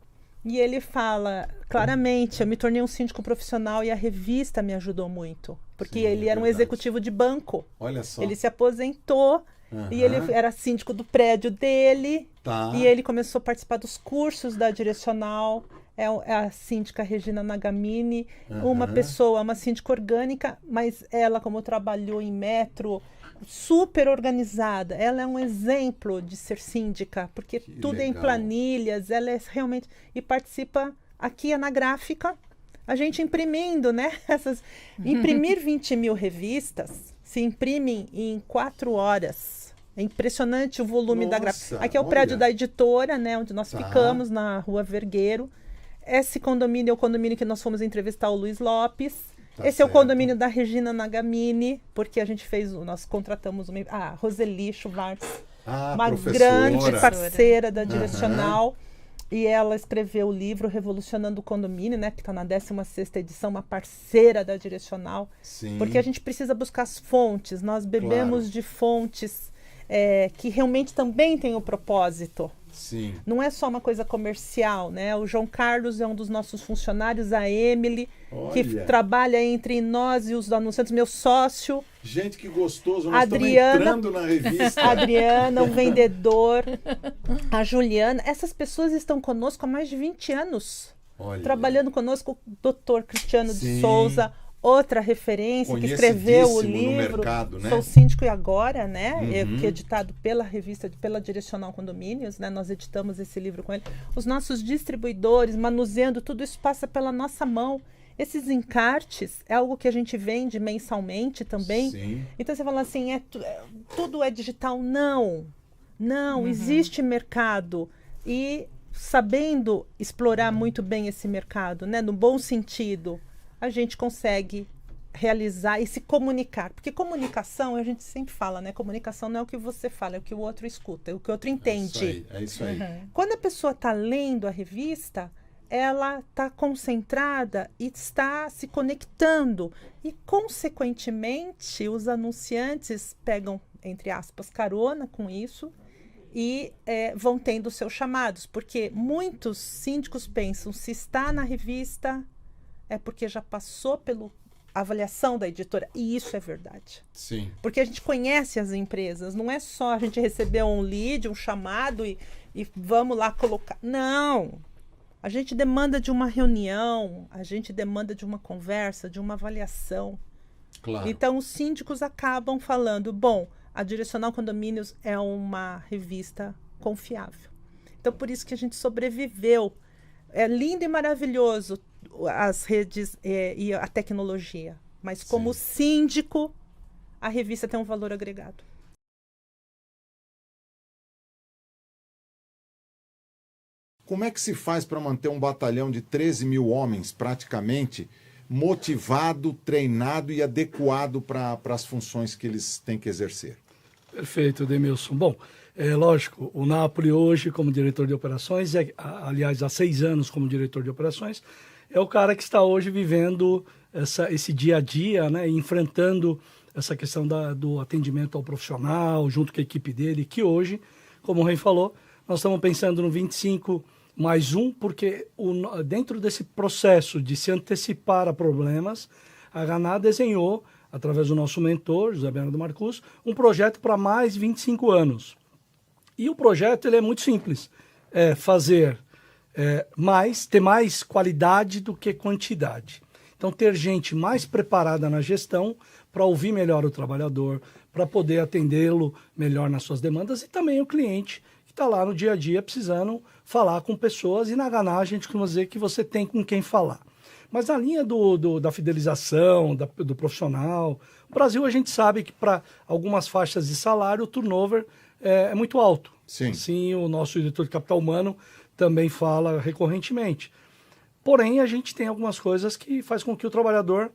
E ele fala, Claramente, eu me tornei um síndico profissional e a revista me ajudou muito. Porque Sim, ele era um executivo de banco. Olha só. Ele se aposentou e ele era síndico do prédio dele. Tá. E ele começou a participar dos cursos da Direcional. É a síndica Regina Nagamini, uma pessoa, uma síndica orgânica, mas ela, como trabalhou em metro, super organizada. Ela é um exemplo de ser síndica, porque tudo é em planilhas, ela é realmente... E participa aqui na gráfica, a gente imprimindo, né? Imprimir 20 mil revistas se imprimem em 4 horas. É impressionante o volume da gráfica. Aqui é o prédio da editora, né? Onde nós ficamos, na Rua Vergueiro. Esse condomínio é o condomínio que nós fomos entrevistar o Luiz Lopes. Esse é o condomínio da Regina Nagamini, porque nós contratamos a Roseli Schwartz, uma grande parceira da Direcional. E ela escreveu o livro Revolucionando o Condomínio, né, que está na 16ª edição, uma parceira da Direcional. Sim. Porque a gente precisa buscar as fontes. Nós bebemos de fontes que realmente também têm o propósito. Sim. Não é só uma coisa comercial, né? O João Carlos é um dos nossos funcionários, a Emily, que trabalha entre nós e os anunciantes, meu sócio. Gente, que gostoso, nós estamos entrando na revista. A Adriana, o vendedor, a Juliana. Essas pessoas estão conosco há mais de 20 anos. Trabalhando conosco, o doutor Cristiano de Souza, outra referência, que escreveu o livro, mercado, né? Sou Síndico e Agora, né? Que é editado pela revista, pela Direcional Condomínios, né? Nós editamos esse livro com ele. Os nossos distribuidores, manuseando, tudo isso passa pela nossa mão. Esses encartes é algo que a gente vende mensalmente também. Sim. Então você fala assim, tudo é digital? Não. Não, existe mercado. E sabendo explorar muito bem esse mercado, né? No bom sentido, a gente consegue realizar e se comunicar. Porque comunicação, a gente sempre fala, né? Comunicação não é o que você fala, é o que o outro escuta, é o que o outro entende. É isso aí. Quando a pessoa está lendo a revista, ela está concentrada e está se conectando. E, consequentemente, os anunciantes pegam, entre aspas, carona com isso e vão tendo seus chamados. Porque muitos síndicos pensam, se está na revista, é porque já passou pela avaliação da editora. E isso é verdade. Sim. Porque a gente conhece as empresas. Não é só a gente receber um lead, um chamado e vamos lá colocar. Não. A gente demanda de uma reunião, a gente demanda de uma conversa, de uma avaliação. Claro. Então, os síndicos acabam falando, bom, a Direcional Condomínios é uma revista confiável. Então, por isso que a gente sobreviveu. É lindo e maravilhoso as redes e a tecnologia. Mas como síndico, a revista tem um valor agregado. Como é que se faz para manter um batalhão de 13 mil homens, praticamente, motivado, treinado e adequado para as funções que eles têm que exercer? Perfeito, Demilson. Bom, lógico, o Napoli hoje como diretor de operações, aliás, há 6 anos como diretor de operações, é o cara que está hoje vivendo esse dia a dia, né, enfrentando essa questão do atendimento ao profissional, junto com a equipe dele, que hoje, como o Rei falou, nós estamos pensando no 25+1, porque dentro desse processo de se antecipar a problemas, a Ganá desenhou, através do nosso mentor, José Bernardo Marcus, um projeto para mais 25 anos. E o projeto ele é muito simples, fazer ter mais qualidade do que quantidade. Então, ter gente mais preparada na gestão para ouvir melhor o trabalhador, para poder atendê-lo melhor nas suas demandas e também o cliente que está lá no dia a dia precisando falar com pessoas. E na Ganá a gente costuma dizer que você tem com quem falar. Mas na linha da fidelização, do profissional, no Brasil a gente sabe que para algumas faixas de salário o turnover é muito alto. Sim. Assim, o nosso diretor de capital humano também fala recorrentemente. Porém, a gente tem algumas coisas que faz com que o trabalhador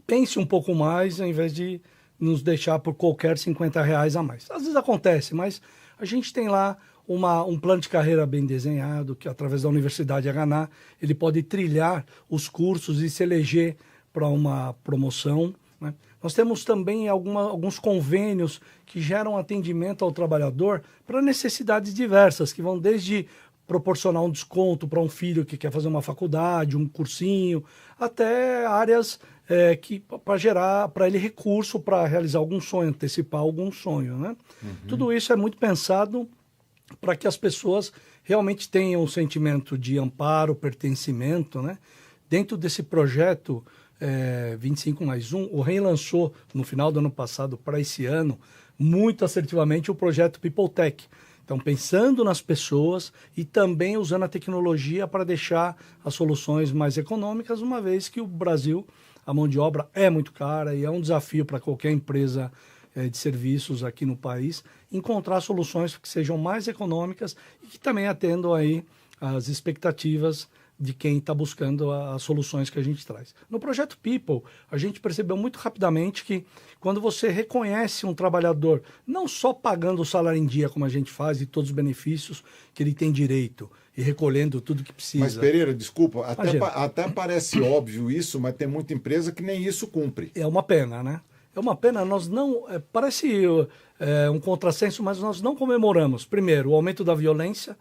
pense um pouco mais, ao invés de nos deixar por qualquer R$50 a mais. Às vezes acontece, mas a gente tem lá um plano de carreira bem desenhado, que através da Universidade Aganá, ele pode trilhar os cursos e se eleger para uma promoção, né? Nós temos também alguns convênios que geram atendimento ao trabalhador para necessidades diversas, que vão desde proporcionar um desconto para um filho que quer fazer uma faculdade, um cursinho, até áreas para ele recurso para realizar algum sonho, antecipar algum sonho, né? Tudo isso é muito pensado para que as pessoas realmente tenham um sentimento de amparo, pertencimento, né? Dentro desse projeto 25+1, o REM lançou no final do ano passado para esse ano, muito assertivamente, o projeto People Tech. Então, pensando nas pessoas e também usando a tecnologia para deixar as soluções mais econômicas, uma vez que o Brasil, a mão de obra é muito cara e é um desafio para qualquer empresa de serviços aqui no país encontrar soluções que sejam mais econômicas e que também atendam aí as expectativas de quem está buscando as soluções que a gente traz. No projeto People, a gente percebeu muito rapidamente que quando você reconhece um trabalhador, não só pagando o salário em dia, como a gente faz, e todos os benefícios que ele tem direito, e recolhendo tudo que precisa. Mas, Pereira, desculpa, até parece óbvio isso, mas tem muita empresa que nem isso cumpre. É uma pena, né? É uma pena, nós não... parece um contrassenso, mas nós não comemoramos, primeiro, o aumento da violência.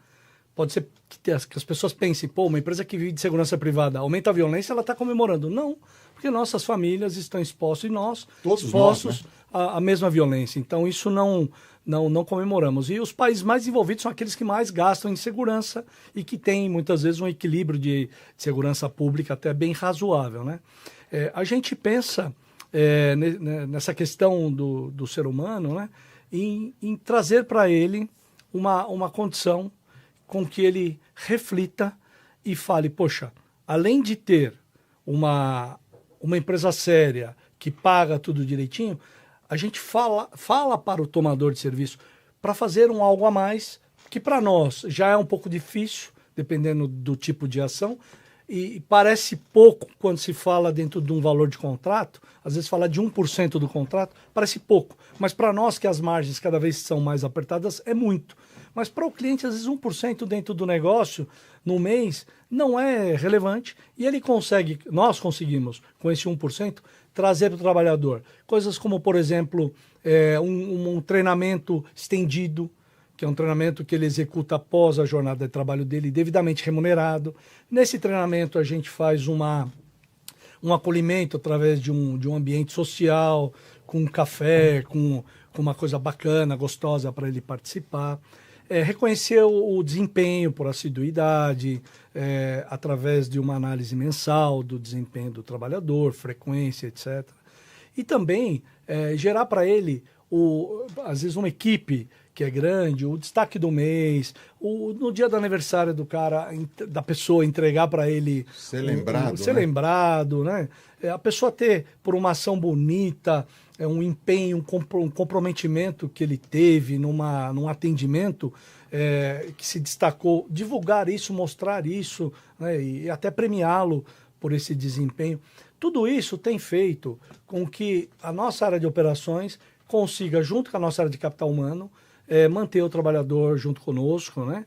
Pode ser que as pessoas pensem, pô, uma empresa que vive de segurança privada aumenta a violência, ela está comemorando. Não, porque nossas famílias estão expostas e nós expostos à mesma violência. Então, isso não comemoramos. E os países mais envolvidos são aqueles que mais gastam em segurança e que têm, muitas vezes, um equilíbrio de segurança pública até bem razoável, né? A gente pensa nessa questão do ser humano, né, em trazer para ele uma condição com que ele reflita e fale, poxa, além de ter uma empresa séria que paga tudo direitinho, a gente fala para o tomador de serviço para fazer algo a mais, que para nós já é um pouco difícil, dependendo do tipo de ação, e parece pouco quando se fala dentro de um valor de contrato, às vezes falar de 1% do contrato, parece pouco, mas para nós que as margens cada vez são mais apertadas, é muito. Mas para o cliente, às vezes 1% dentro do negócio, no mês, não é relevante. E nós conseguimos, com esse 1%, trazer para o trabalhador coisas como, por exemplo, um treinamento estendido, que é um treinamento que ele executa após a jornada de trabalho dele, devidamente remunerado. Nesse treinamento, a gente faz um acolhimento através de um ambiente social, com um café, com uma coisa bacana, gostosa para ele participar. Reconhecer o desempenho por assiduidade, através de uma análise mensal do desempenho do trabalhador, frequência, etc. E também gerar para ele, às vezes, uma equipe que é grande, o destaque do mês, no dia do aniversário do cara, da pessoa, entregar para ele... Ser lembrado, ser lembrado, né? A pessoa ter, por uma ação bonita, um empenho, um comprometimento que ele teve num atendimento que se destacou, divulgar isso, mostrar isso, né? E até premiá-lo por esse desempenho. Tudo isso tem feito com que a nossa área de operações consiga, junto com a nossa área de capital humano, manter o trabalhador junto conosco, né?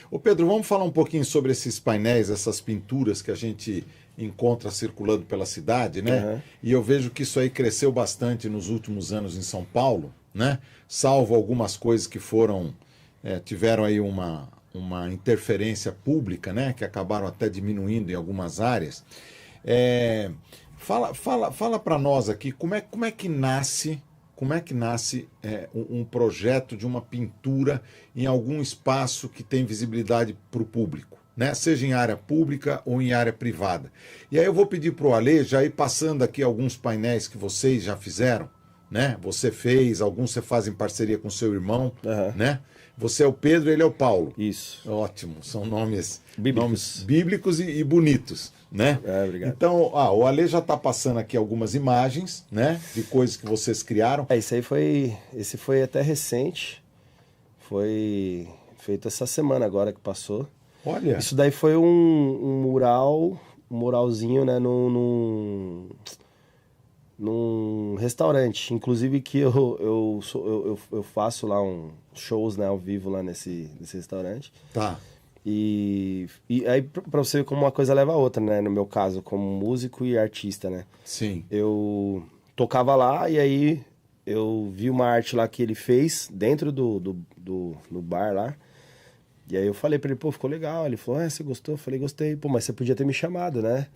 Ô Pedro, vamos falar um pouquinho sobre esses painéis, essas pinturas que a gente encontra circulando pela cidade, né? Uhum. E eu vejo que isso aí cresceu bastante nos últimos anos em São Paulo, né? Salvo algumas coisas que tiveram aí uma interferência pública, né? Que acabaram até diminuindo em algumas áreas. Fala para nós aqui como é que nasce um projeto de uma pintura em algum espaço que tem visibilidade para o público, né? Seja em área pública ou em área privada. E aí eu vou pedir para o Ale já ir passando aqui alguns painéis que vocês já fizeram, né? Você fez, alguns você faz em parceria com seu irmão, né? Você é o Pedro, ele é o Paulo. Isso. Ótimo, são nomes bíblicos e bonitos, né? Obrigado. Então, o Ale já está passando aqui algumas imagens, né? De coisas que vocês criaram. Esse foi até recente. Foi feito essa semana agora que passou. Olha. Isso daí foi um muralzinho, né? Num restaurante, inclusive que eu faço lá shows, né, ao vivo lá nesse restaurante. Tá. E aí pra você ver como uma coisa leva a outra, né, no meu caso, como músico e artista, né. Sim. Eu tocava lá e aí eu vi uma arte lá que ele fez dentro do bar lá. E aí eu falei pra ele, pô, ficou legal. Ele falou, você gostou? Eu falei, gostei. Pô, mas você podia ter me chamado, né?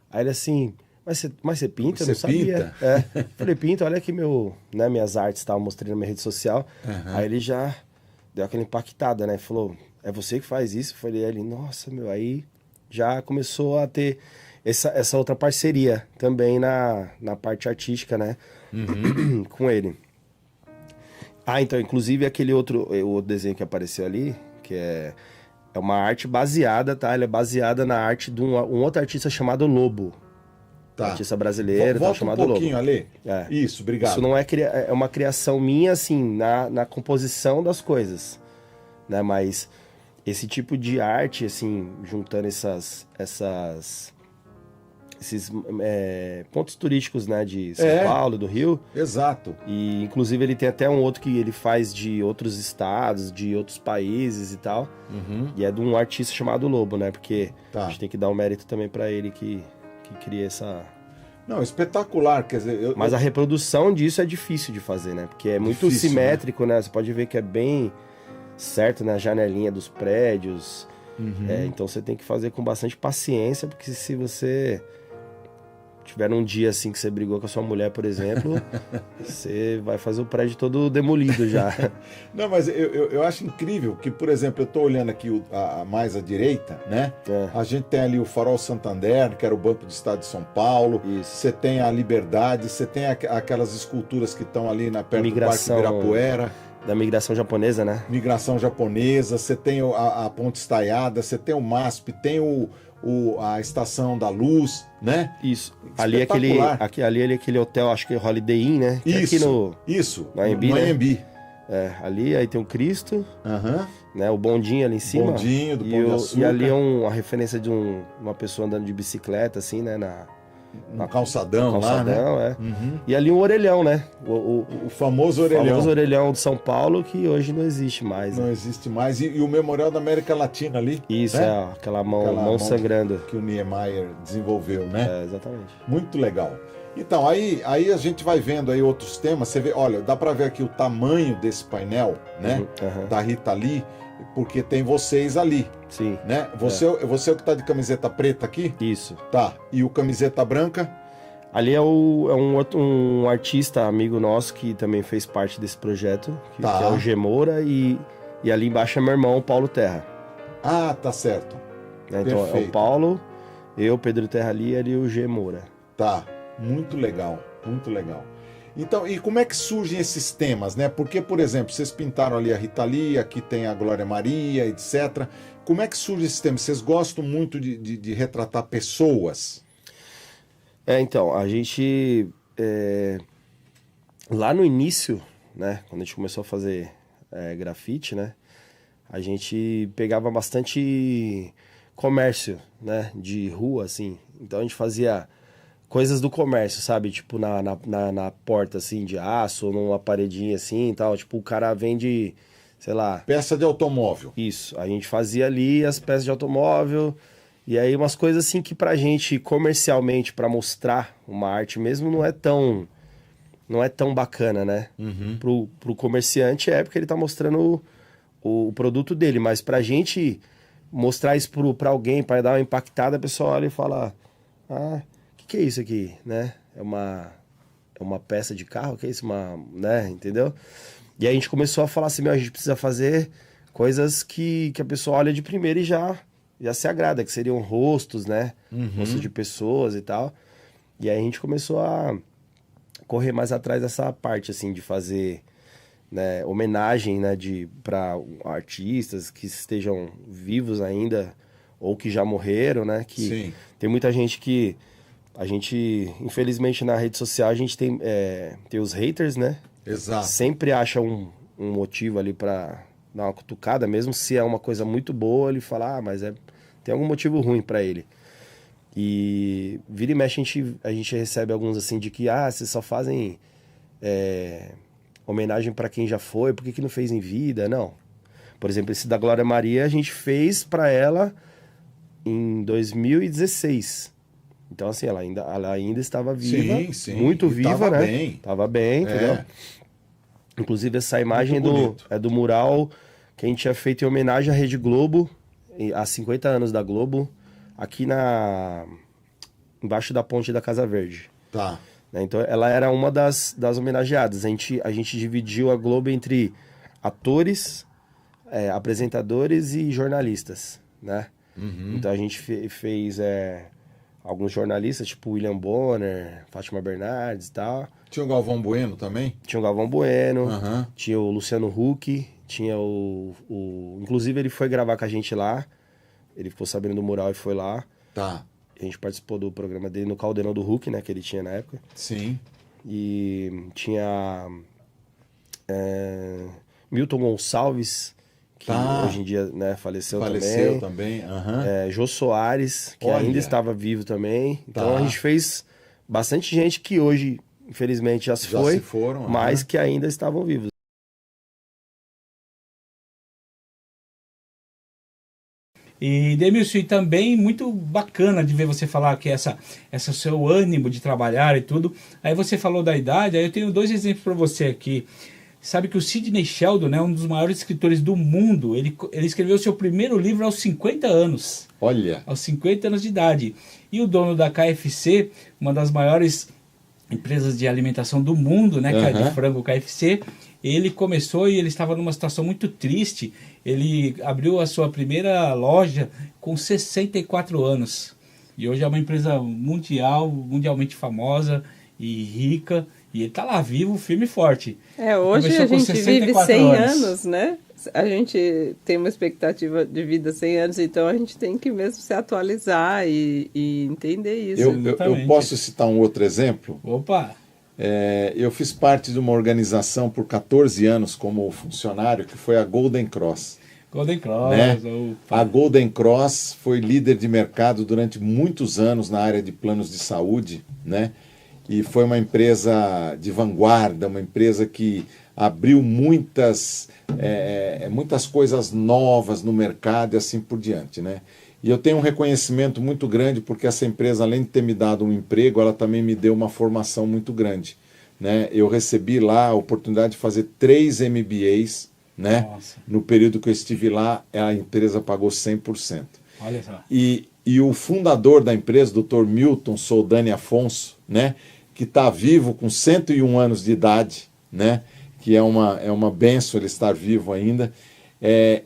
Aí ele assim, mas você pinta? Eu não sabia. Pinta? Falei, pinta, olha aqui minhas artes, tava mostrando na minha rede social. Uhum. Aí ele já deu aquela impactada, né? Falou, é você que faz isso? Eu falei, ele, nossa, aí já começou a ter essa outra parceria também na parte artística, né? Uhum. Com ele. Então, inclusive aquele outro desenho que apareceu ali, que é uma arte baseada, tá? Ela é baseada na arte de um outro artista chamado Lobo. Tá. Artista brasileiro, volta chamado um pouquinho, Lobo. Ale. Isso, obrigado. Isso não é uma criação minha, assim, na composição das coisas, né? Mas esse tipo de arte, assim, juntando esses pontos turísticos, né, de São Paulo, do Rio. Exato. E, inclusive, ele tem até um outro que ele faz de outros estados, de outros países e tal. Uhum. E é de um artista chamado Lobo, né? Porque a gente tem que dar um mérito também pra ele que cria essa... Não, espetacular, quer dizer... Mas a reprodução disso é difícil de fazer, né? Porque é muito simétrico, né? Você pode ver que é bem certo na janelinha dos prédios. Uhum. Então você tem que fazer com bastante paciência, porque se você tiver um dia assim que você brigou com a sua mulher, por exemplo, você vai fazer o prédio todo demolido já. Não, mas eu acho incrível que, por exemplo, eu estou olhando aqui mais à direita, né? A gente tem ali o Farol Santander, que era o Banco do Estado de São Paulo. Você tem a Liberdade, você tem aquelas esculturas que estão ali perto do Parque Ibirapuera. Da migração japonesa, né? Migração japonesa, você tem a Ponte Estaiada, você tem o MASP, tem a Estação da Luz, né? Isso. Ali é aquele hotel, acho que é Holiday Inn, né? Isso. No Anhembi, né? Ali aí tem o Cristo, né? O bondinho ali em cima. Bondinho do Pão de Açúcar. E ali é uma referência de uma pessoa andando de bicicleta, assim, né? No calçadão lá, né? Uhum. E ali um orelhão, né? O famoso orelhão. O famoso orelhão de São Paulo, que hoje não existe mais. Não existe mais. E o Memorial da América Latina ali. Isso, né? Aquela mão sangrando. Que o Niemeyer desenvolveu, né? Exatamente. Muito legal. Então, aí a gente vai vendo aí outros temas. Você vê, olha, dá pra ver aqui o tamanho desse painel, né? Da Rita Lee, porque tem vocês ali. Sim. Né? Você é o que tá de camiseta preta aqui? Isso. Tá. E o camiseta branca? Ali é um artista amigo nosso que também fez parte desse projeto, que é o G. Moura, e ali embaixo é meu irmão, Paulo Terra. Ah, tá certo. Então é o Paulo, eu, Pedro Terra ali e o G. Moura. Tá. Muito legal, muito legal. Então, e como é que surgem esses temas, né? Porque, por exemplo, vocês pintaram ali a Rita Lee, aqui tem a Glória Maria, etc. Como é que surge esse tema? Vocês gostam muito de retratar pessoas? Então, a gente... lá no início, né? Quando a gente começou a fazer grafite, né? A gente pegava bastante comércio, né? De rua, assim. Então, a gente fazia... coisas do comércio, sabe? Tipo, na porta, assim, de aço, ou numa paredinha, assim, e tal. Tipo, o cara vende, sei lá... peça de automóvel. Isso. A gente fazia ali as peças de automóvel. E aí, umas coisas, assim, que pra gente, comercialmente, pra mostrar uma arte mesmo, não é tão bacana, né? Uhum. Pro comerciante porque ele tá mostrando o produto dele. Mas pra gente mostrar isso pra alguém, pra dar uma impactada, a pessoa olha e fala... que é isso aqui, né? É uma peça de carro, que é isso? Né? Entendeu? E aí a gente começou a falar assim, a gente precisa fazer coisas que a pessoa olha de primeira e já se agrada, que seriam rostos, né? Rostos de pessoas e tal. E aí a gente começou a correr mais atrás dessa parte, assim, de fazer, né, homenagem, né, para artistas que estejam vivos ainda ou que já morreram, né? Que Sim. Tem muita gente que... A gente, infelizmente, na rede social, a gente tem os haters, né? Exato. Sempre acha um motivo ali pra dar uma cutucada, mesmo se é uma coisa muito boa, ele fala, mas tem algum motivo ruim pra ele. E vira e mexe, a gente recebe alguns assim de que, vocês só fazem homenagem pra quem já foi, por que não fez em vida? Não. Por exemplo, esse da Glória Maria, a gente fez pra ela em 2016. Então, assim, ela ainda estava viva, Sim, muito e viva, tava né? bem. Tava bem, entendeu? Inclusive, essa imagem do mural que a gente tinha feito em homenagem à Rede Globo, há 50 anos da Globo, aqui embaixo da ponte da Casa Verde. Tá. Então, ela era uma das homenageadas. A gente dividiu a Globo entre atores, apresentadores e jornalistas, né? Uhum. Então, a gente fez alguns jornalistas, tipo William Bonner, Fátima Bernardes e tal. Tinha o Galvão Bueno também? Tinha o Galvão Bueno, Uhum. tinha o Luciano Huck, tinha inclusive, ele foi gravar com a gente lá. Ele ficou sabendo do mural e foi lá. Tá. A gente participou do programa dele no Caldeirão do Huck, né? Que ele tinha na época. Sim. E tinha Milton Gonçalves, que hoje em dia, né, faleceu também. Uhum. Jô Soares, que ainda estava vivo também. Então Tá. a gente fez bastante gente que hoje, infelizmente, já se foram, mas que ainda estavam vivos. E, Demilson, e também muito bacana de ver você falar que essa seu ânimo de trabalhar e tudo. Aí você falou da idade, aí eu tenho 2 exemplos para você aqui. Sabe que o Sidney Sheldon, né, um dos maiores escritores do mundo, ele escreveu seu primeiro livro aos 50 anos. Olha! Aos 50 anos de idade. E o dono da KFC, uma das maiores empresas de alimentação do mundo, né, que é de frango KFC, ele começou e ele estava numa situação muito triste. Ele abriu a sua primeira loja com 64 anos. E hoje é uma empresa mundialmente famosa e rica. E ele está lá vivo, firme e forte. Hoje Começou a com gente vive 64 100 anos, né? A gente tem uma expectativa de vida 100 anos, então a gente tem que mesmo se atualizar e entender isso. Eu posso citar um outro exemplo? Opa! Eu fiz parte de uma organização por 14 anos como funcionário, que foi a Golden Cross. Golden Cross. Né? A Golden Cross foi líder de mercado durante muitos anos na área de planos de saúde, né? E foi uma empresa de vanguarda, uma empresa que abriu muitas coisas novas no mercado e assim por diante, né? E eu tenho um reconhecimento muito grande porque essa empresa, além de ter me dado um emprego, ela também me deu uma formação muito grande, né? Eu recebi lá a oportunidade de fazer 3 MBAs, né? Nossa. No período que eu estive lá, a empresa pagou 100%. Olha só. E o fundador da empresa, Dr. Milton Soldani Afonso, né, que está vivo com 101 anos de idade, né, que é uma benção ele estar vivo ainda,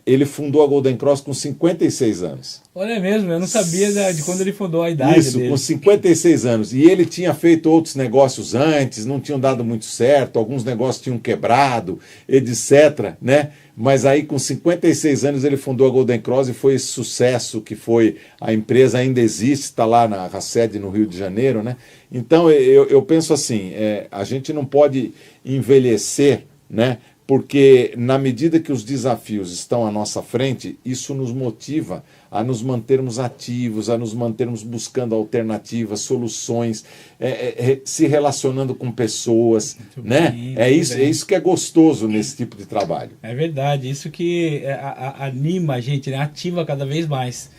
ele fundou a Golden Cross com 56 anos. Olha mesmo, eu não sabia de quando ele fundou a idade Isso, dele. com 56 anos. E ele tinha feito outros negócios antes, não tinham dado muito certo, alguns negócios tinham quebrado, etc., né? Mas aí com 56 anos ele fundou a Golden Cross e foi esse sucesso que foi. A empresa ainda existe, está lá na sede no Rio de Janeiro, né? Então eu penso assim, a gente não pode envelhecer, né? Porque na medida que os desafios estão à nossa frente, isso nos motiva a nos mantermos ativos, a nos mantermos buscando alternativas, soluções, se relacionando com pessoas, né? Bem, É isso que é gostoso nesse tipo de trabalho. É verdade, isso que anima a gente, né? Ativa cada vez mais.